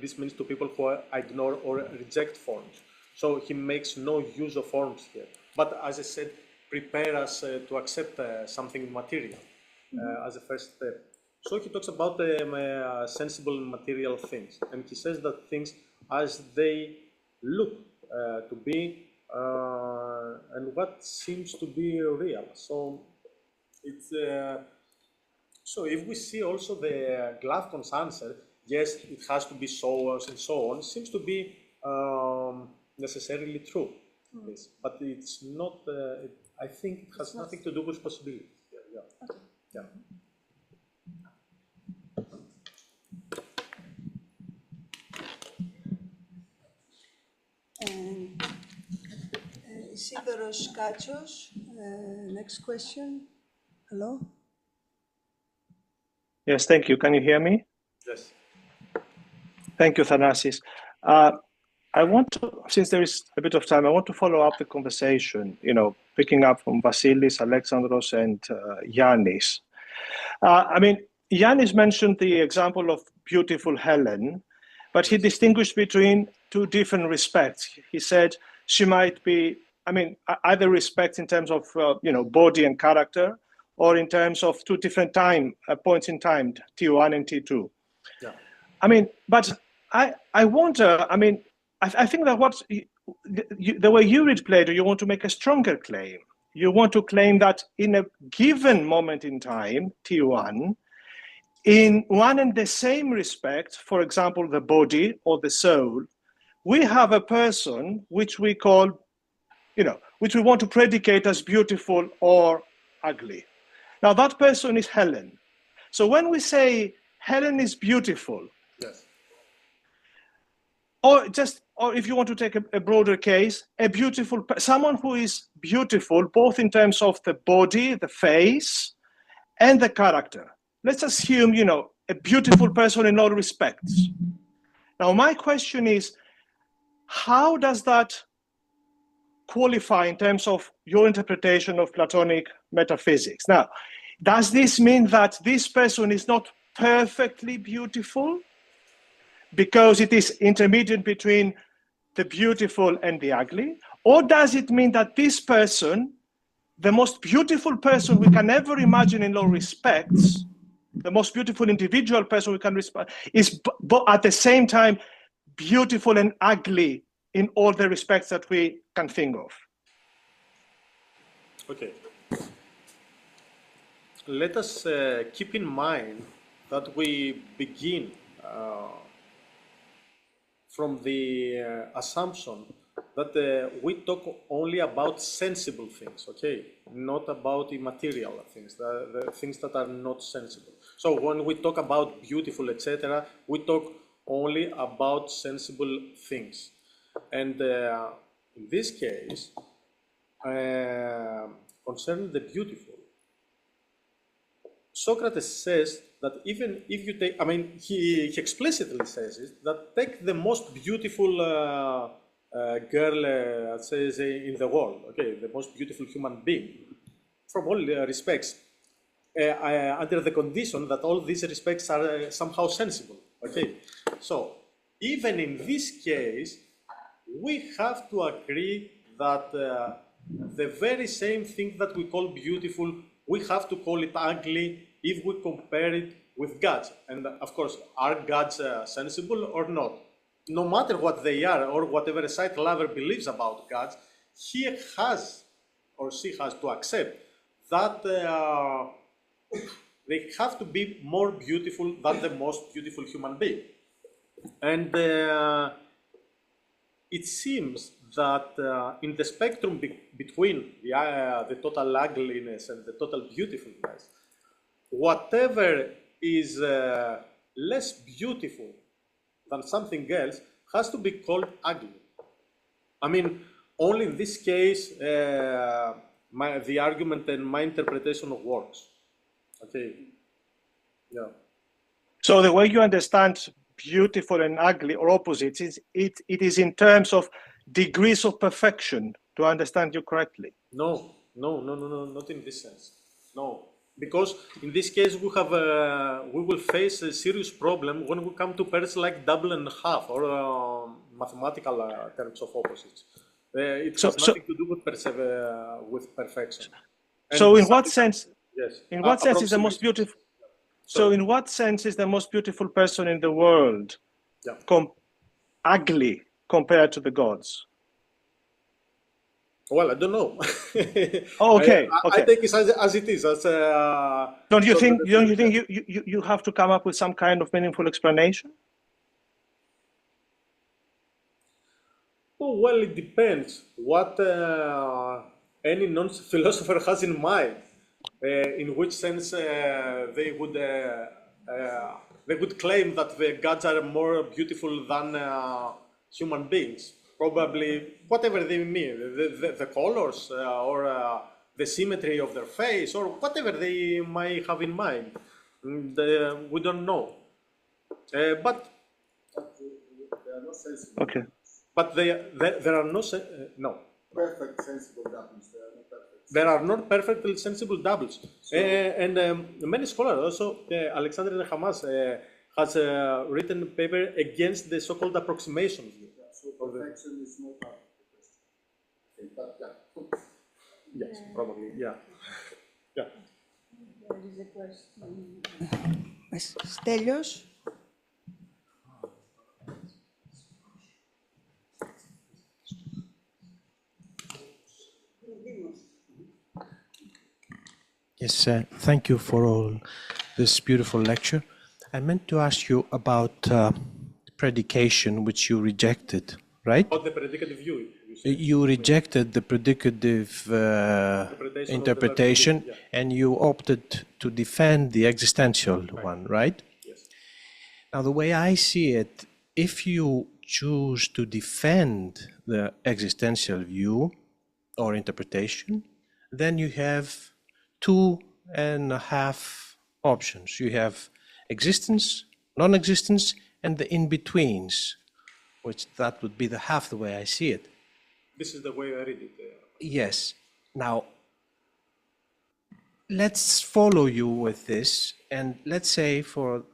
This means to people who ignore or reject forms. So he makes no use of forms here. But as I said, prepare us to accept something material as a first step. So he talks about sensible material things, and he says that things as they look to be and what seems to be real. So it's so if we see also the Glavkon's answer, yes, it has to be so and so on, seems to be necessarily true. Yes, but it's not. I think it has nothing to do with possibility. Yeah. Okay. Yeah. And Isidoros Katsos, next question. Hello? Yes, thank you. Can you hear me? Yes. Thank you, Thanassis. I want to, since there is a bit of time, I want to follow up the conversation, picking up from Vasilis, Alexandros, and Yannis. Yannis mentioned the example of beautiful Helen, but he distinguished between two different respects. He said she might be, either respect in terms of, body and character, or in terms of two different points in time, T1 and T2. Yeah. But I wonder, I think that the way you read Plato, you want to make a stronger claim. You want to claim that in a given moment in time, T1, in one and the same respect, for example, the body or the soul, we have a person which we call, which we want to predicate as beautiful or ugly. Now that person is Helen. So when we say Helen is beautiful, yes. Or if you want to take a broader case, someone who is beautiful, both in terms of the body, the face, and the character. Let's assume, a beautiful person in all respects. Now, my question is, how does that qualify in terms of your interpretation of Platonic metaphysics? Now, does this mean that this person is not perfectly beautiful because it is intermediate between the beautiful and the ugly? Or does it mean that this person, the most beautiful person we can ever imagine in all respects, the most beautiful individual person we can respect, is at the same time beautiful and ugly in all the respects that we can think of? Okay. Let us keep in mind that we begin from the assumption that we talk only about sensible things, okay? Not about immaterial things, the things that are not sensible. So when we talk about beautiful, etc., we talk only about sensible things. And in this case, concerning the beautiful, Socrates says that even if you take, he explicitly says it, that take the most beautiful girl, let's say, in the world, okay, the most beautiful human being, from all respects, under the condition that all these respects are somehow sensible, okay? So, even in this case, we have to agree that the very same thing that we call beautiful, we have to call it ugly if we compare it with gods. And of course, are gods sensible or not? No matter what they are or whatever a sight lover believes about gods, he has or she has to accept that they have to be more beautiful than the most beautiful human being. And it seems that in the spectrum between the total ugliness and the total beautifulness, whatever is less beautiful than something else has to be called ugly. Only in this case, the argument and my interpretation works. Okay. Yeah. So the way you understand beautiful and ugly or opposites, it is in terms of degrees of perfection, to understand you correctly? No, not in this sense. No, because in this case we will face a serious problem when we come to pairs like double and half or mathematical terms of opposites. It has nothing to do with perfection. And so in what sense? Yes. In what sense is the most beautiful? So in what sense is the most beautiful person in the world ugly compared to the gods? Well, I don't know. Okay. I take it as it is. Don't you think you have to come up with some kind of meaningful explanation? Oh, well, it depends what any non-philosopher has in mind. In which sense they would claim that the gods are more beautiful than human beings. Probably whatever they mean, the colors or the symmetry of their face or whatever they might have in mind. We don't know. But okay. but there are no. Perfect sensible doubles. They are not perfect. There are not perfectly sensible doubles. And many scholars, also Alexander Nehamas, has written a paper against the so-called approximation view. Yeah, so perfection is not part of the question. Okay, but yeah. Yes, probably, yeah. Yeah. There is a question. Stelios? Yes, thank you for all this beautiful lecture. I meant to ask you about predication, which you rejected, right? About the predicative view. You rejected the predicative interpretation, yeah. and you opted to defend the existential one, right? Yes. Now, the way I see it, if you choose to defend the existential view or interpretation, then you have 2.5 options. You have existence, non-existence, and the in-betweens, which that would be half the way I see it. This is the way I read it. Yes. Now, let's follow you with this, and let's say for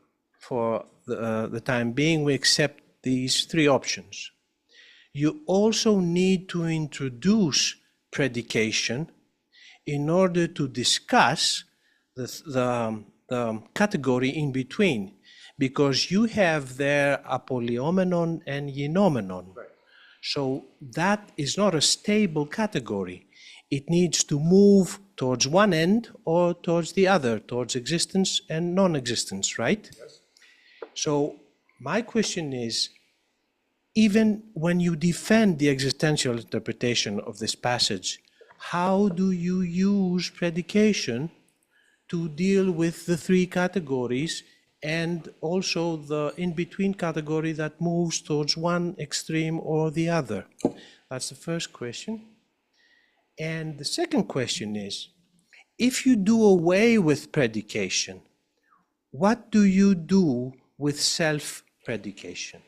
the time being, we accept these 3 options. You also need to introduce predication in order to discuss the category in between, because you have there apoleomenon and genomenon. Right. So that is not a stable category. It needs to move towards one end or towards the other, towards existence and non-existence, right? Yes. So my question is, even when you defend the existential interpretation of this passage, how do you use predication to deal with the 3 categories and also the in-between category that moves towards one extreme or the other? That's the first question. And the second question is, if you do away with predication, what do you do with self-predication?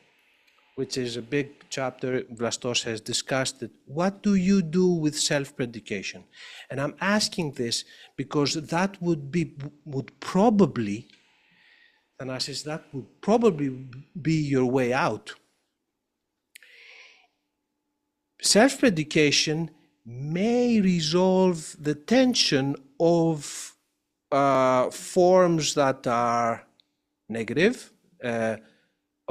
Which is a big chapter, Vlastos has discussed it. What do you do with self-predication? And I'm asking this because that would probably, Thanassis, that would probably be your way out. Self-predication may resolve the tension of forms that are negative.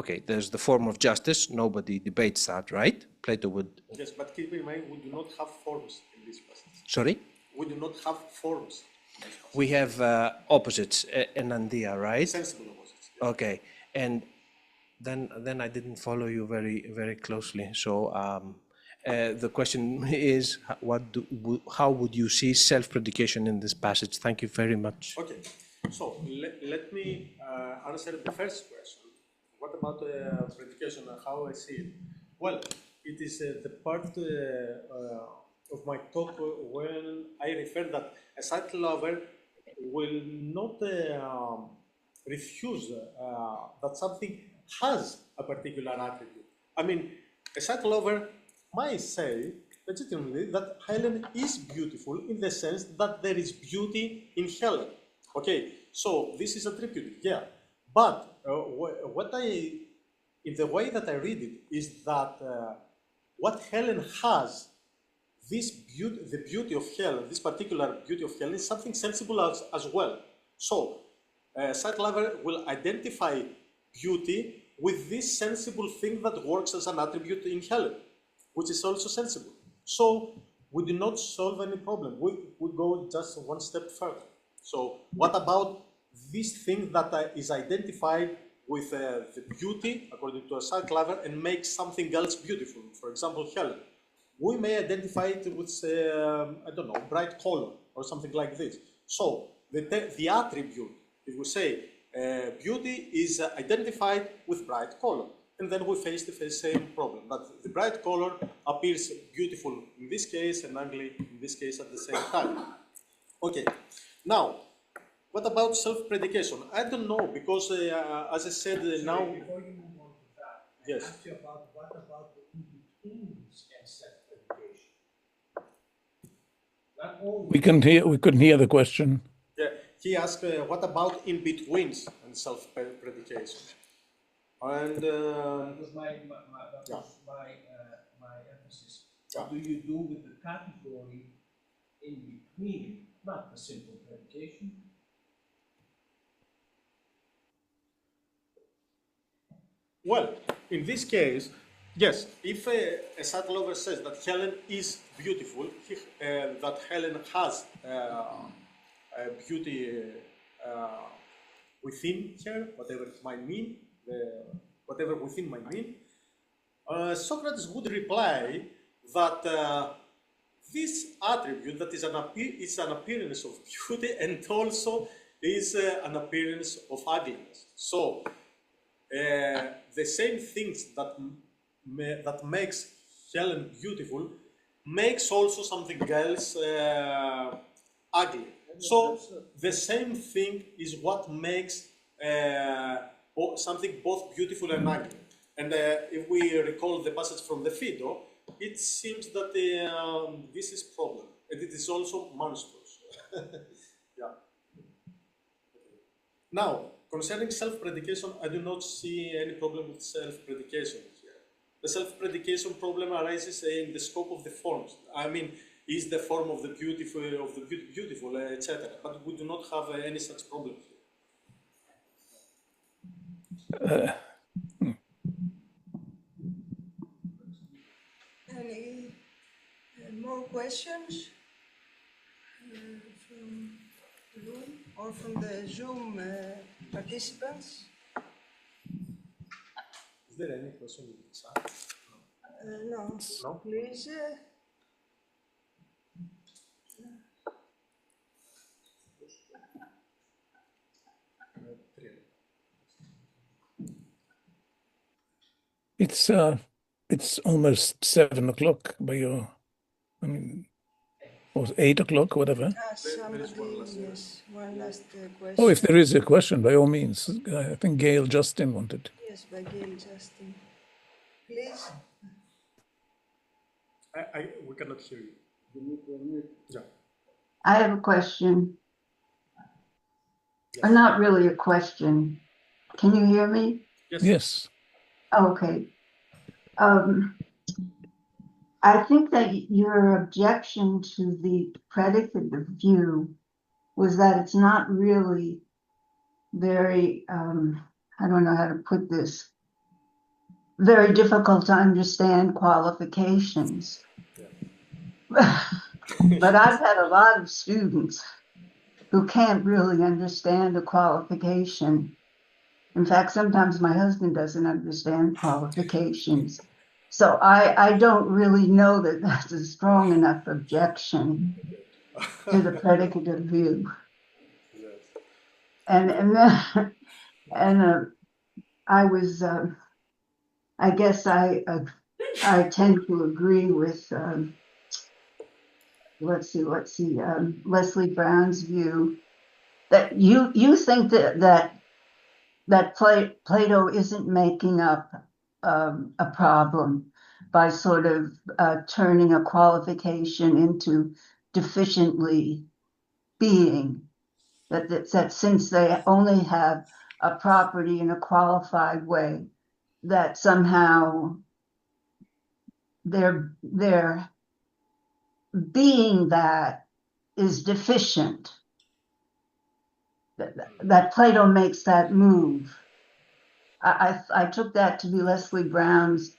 Okay, there's the form of justice. Nobody debates that, right? Plato would... Yes, but keep in mind, we do not have forms in this passage. Sorry? We do not have forms. We have opposites, enandia, right? Sensible opposites. Yeah. Okay, and then I didn't follow you very closely. So the question is, how would you see self-predication in this passage? Thank you very much. Okay, so let me answer the first question. What about predication and how I see it? Well, it is the part of my talk when I refer that a sight lover will not refuse that something has a particular attribute. I mean, a sight lover might say legitimately that Helen is beautiful in the sense that there is beauty in Helen. Okay, so this is attributed, yeah. But in the way that I read it, is that what Helen has, the beauty of Helen, this particular beauty of Helen, is something sensible as well. So, sight lover will identify beauty with this sensible thing that works as an attribute in Helen, which is also sensible. So, we do not solve any problem. We go just one step further. So, what about this thing that is identified with the beauty, according to a sight lover, and makes something else beautiful? For example, Helen. We may identify it with, I don't know, bright color or something like this. So the attribute, if we say beauty is identified with bright color, and then we face the same problem, that the bright color appears beautiful in this case and ugly in this case at the same time. Okay, now, what about self-predication? I don't know, because as I said now... Before you move on to that, yes. I asked you about what about the in-between We couldn't hear the question. Yeah, he asked, what about in-betweens and self-predication? And that was my emphasis. What do you do with the category in between, not the simple predication? Well, in this case, yes, if a sat lover says that Helen is beautiful, that Helen has beauty within her, whatever it might mean, whatever within might mean, Socrates would reply that this attribute that is an appearance of beauty and also is an appearance of ugliness. So the same things that makes Helen beautiful makes also something else ugly. So the same thing is what makes something both beautiful and ugly. And if we recall the passage from the Phaedo, it seems that this is problem, and it is also monstrous. Yeah. Now, concerning self-predication, I do not see any problem with self-predication here. The self-predication problem arises in the scope of the forms. I mean, is the form of the beautiful, etc. But we do not have any such problem here. Any more questions from the room or from the Zoom participants? Is there any question in the chat? No. No? Please. It's almost 7 o'clock by your, or 8 o'clock, whatever. Somebody, yes, one last question. Oh, if there is a question, by all means. I think Gail Justin wanted. Yes, by Gail Justin. Please. We cannot hear you. Yeah. I have a question. Yes. Or not really a question. Can you hear me? Yes. Yes. Okay. I think that your objection to the predicative view was that it's not really very, I don't know how to put this, very difficult to understand qualifications. Yeah. But I've had a lot of students who can't really understand a qualification. In fact, sometimes my husband doesn't understand qualifications. So I don't really know that that's a strong enough objection to the predicative view. And I was, I guess I tend to agree with, Leslie Brown's view that you think that Plato isn't making up a problem by sort of turning a qualification into deficiently being, that since they only have a property in a qualified way, that somehow their being that is deficient, that Plato makes that move. I took that to be Leslie Brown's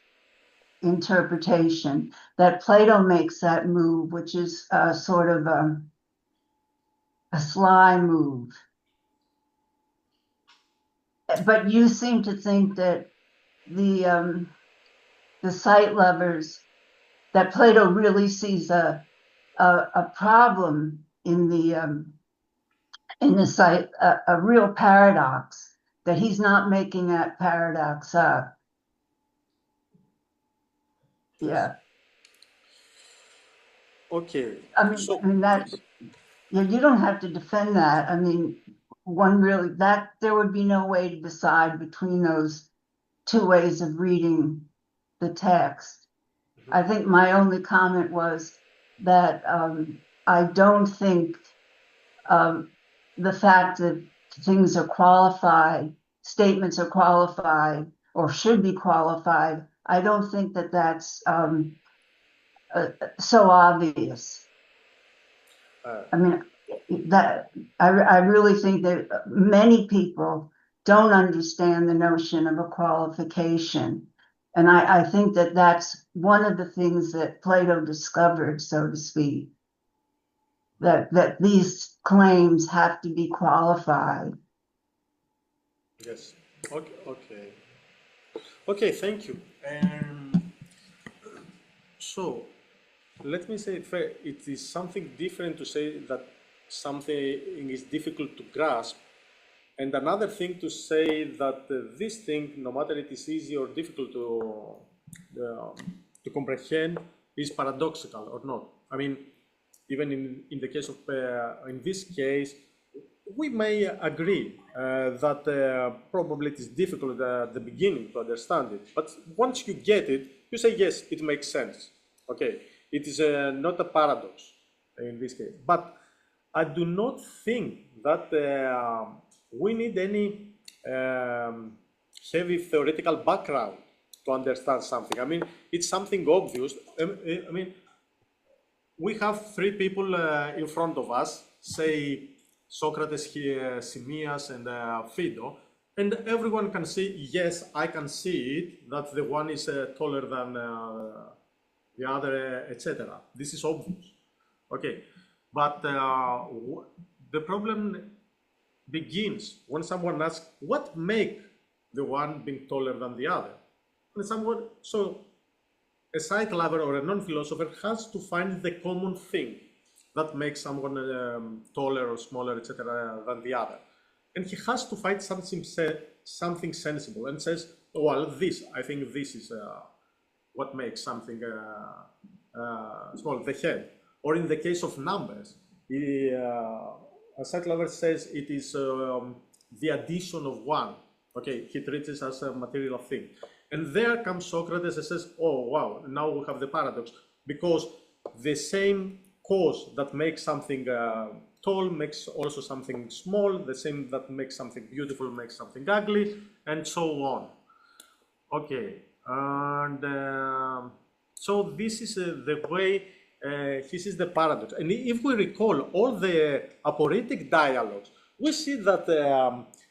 interpretation, that Plato makes that move, which is sort of a sly move. But you seem to think that the sight lovers, that Plato really sees a problem in the sight, a real paradox, that he's not making that paradox up. Yeah. Okay. You don't have to defend that. I mean, there would be no way to decide between those two ways of reading the text. I think my only comment was that I don't think the fact that things are qualified, statements are qualified or should be qualified, I don't think that that's so obvious. I mean, that I really think that many people don't understand the notion of a qualification. And I think that that's one of the things that Plato discovered, so to speak, that these claims have to be qualified. Yes. Okay. Okay. Okay. Thank you. So, let me say it is something different to say that something is difficult to grasp, and another thing to say that this thing, no matter it is easy or difficult to comprehend, is paradoxical or not. I mean, even in the case of in this case, we may agree that probably it is difficult at the beginning to understand it, but once you get it, you say yes, it makes sense. Okay, it is not a paradox in this case, but I do not think that we need any heavy theoretical background to understand something. I mean, it's something obvious. I mean, we have three people in front of us, say Socrates, Simmias, and Phaedo, and everyone can see, yes, I can see it, that the one is taller than the other, etc. This is obvious. Okay, but the problem begins when someone asks, what makes the one being taller than the other? And so a science lover or a non-philosopher has to find the common thing that makes someone taller or smaller, etc., than the other. And he has to find something sensible and says, well, I think this is what makes something small, the head. Or in the case of numbers, a science lover says it is the addition of one. Okay, he treats it as a material thing. And there comes Socrates and says, oh, wow, now we have the paradox, because the same cause that makes something tall makes also something small, the same that makes something beautiful makes something ugly, and so on. Okay, and so this is the way he sees the paradox. And if we recall all the aporetic dialogues, we see that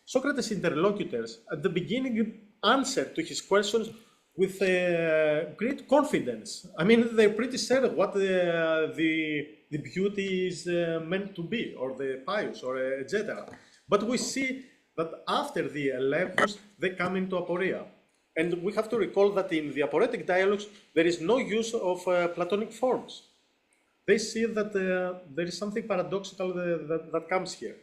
Socrates' interlocutors at the beginning answered to his questions with great confidence. I mean, they're pretty certain what the beauty is meant to be, or the pious, or etc. But we see that after the Elephus, they come into aporia. And we have to recall that in the aporetic dialogues, there is no use of Platonic forms. They see that there is something paradoxical that comes here.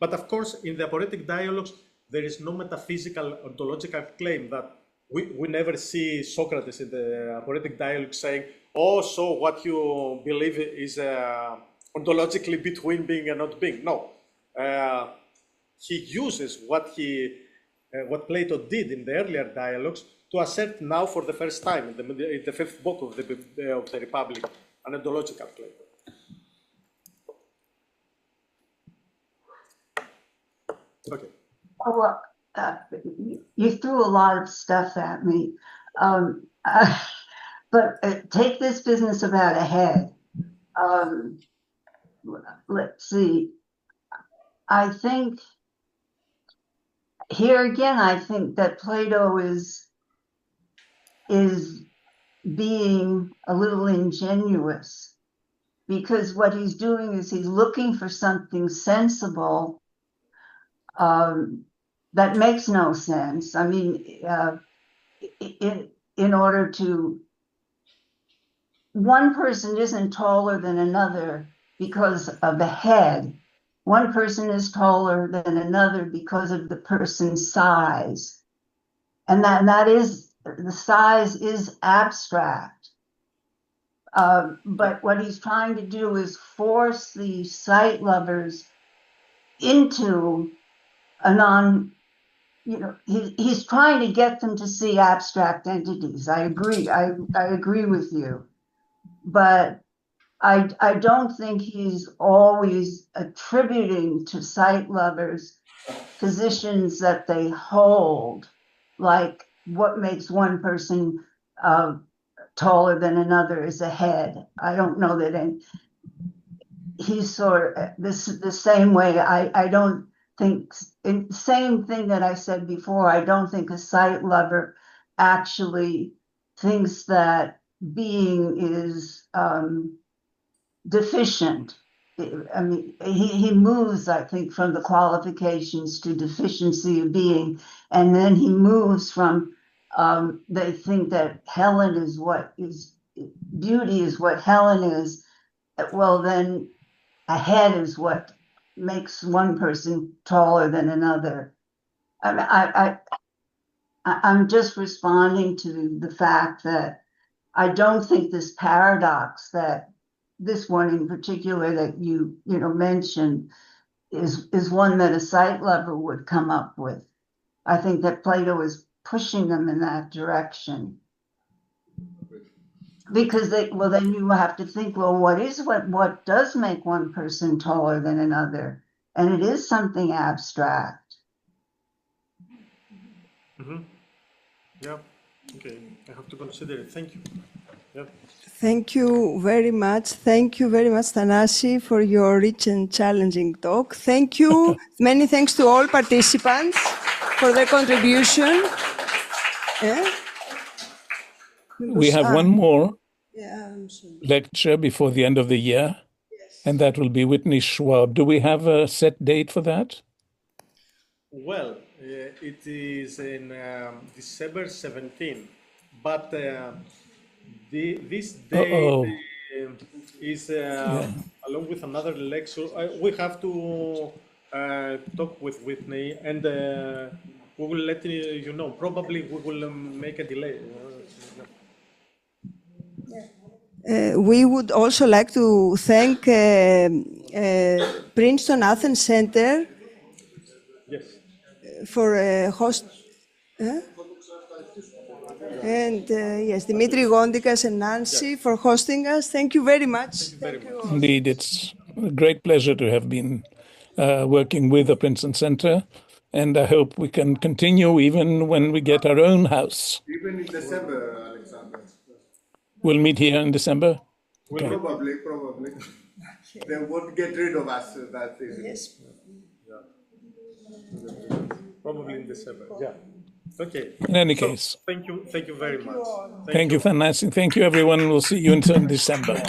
But of course, in the aporetic dialogues, there is no metaphysical ontological claim that we never see Socrates in the aporetic dialogue saying, oh, so what you believe is ontologically between being and not being. No. He uses what Plato did in the earlier dialogues to assert now for the first time in the fifth book of the Republic an ontological claim. Okay. Oh, well, you threw a lot of stuff at me. But take this business about a head. Let's see. I think here again, I think that Plato is being a little ingenuous, because what he's doing is he's looking for something sensible that makes no sense. I mean, in order to, one person isn't taller than another because of the head. One person is taller than another because of the person's size. And that is, the size is abstract. But what he's trying to do is force the sight lovers into a he's trying to get them to see abstract entities. I agree. I agree with you. But I don't think he's always attributing to sight lovers positions that they hold, like what makes one person taller than another is a head. I don't know that he's sort of the same way. I don't think, same thing that I said before, I don't think a sight lover actually thinks that being is deficient. I mean, he moves, I think, from the qualifications to deficiency of being, and then he moves from they think that Helen is what is beauty is what Helen is. Well, then a head is what makes one person taller than another. I'm just responding to the fact that I don't think this paradox that this one in particular that you mentioned is one that a sight lover would come up with. I think that Plato is pushing them in that direction. Because then you have to think, well, what does make one person taller than another? And it is something abstract. Mm-hmm. Yeah. Okay. I have to consider it. Thank you. Yeah. Thank you very much. Thank you very much, Thanassis, for your rich and challenging talk. Thank you. Many thanks to all participants for their contribution. Yeah? We have one more Yeah, lecture before the end of the year, and that will be Whitney Schwab. Do we have a set date for that? Well, it is in December 17, but this date is along with another lecture. We have to talk with Whitney, and we will let you know. Probably we will make a delay. We would also like to thank Princeton Athens Center for host. And yes, Dimitri Gondikas and Nancy for hosting us. Thank you very much. Thank you all. Indeed, it's a great pleasure to have been working with the Princeton Center, and I hope we can continue even when we get our own house. Even in December, Alexander. We'll meet here in December? Okay. Probably. They won't get rid of us that easily. Yes. Probably in December. Yeah. Okay. In any case. Thank you very much. Thank you, Thanassis. Thank you, everyone. We'll see you in December.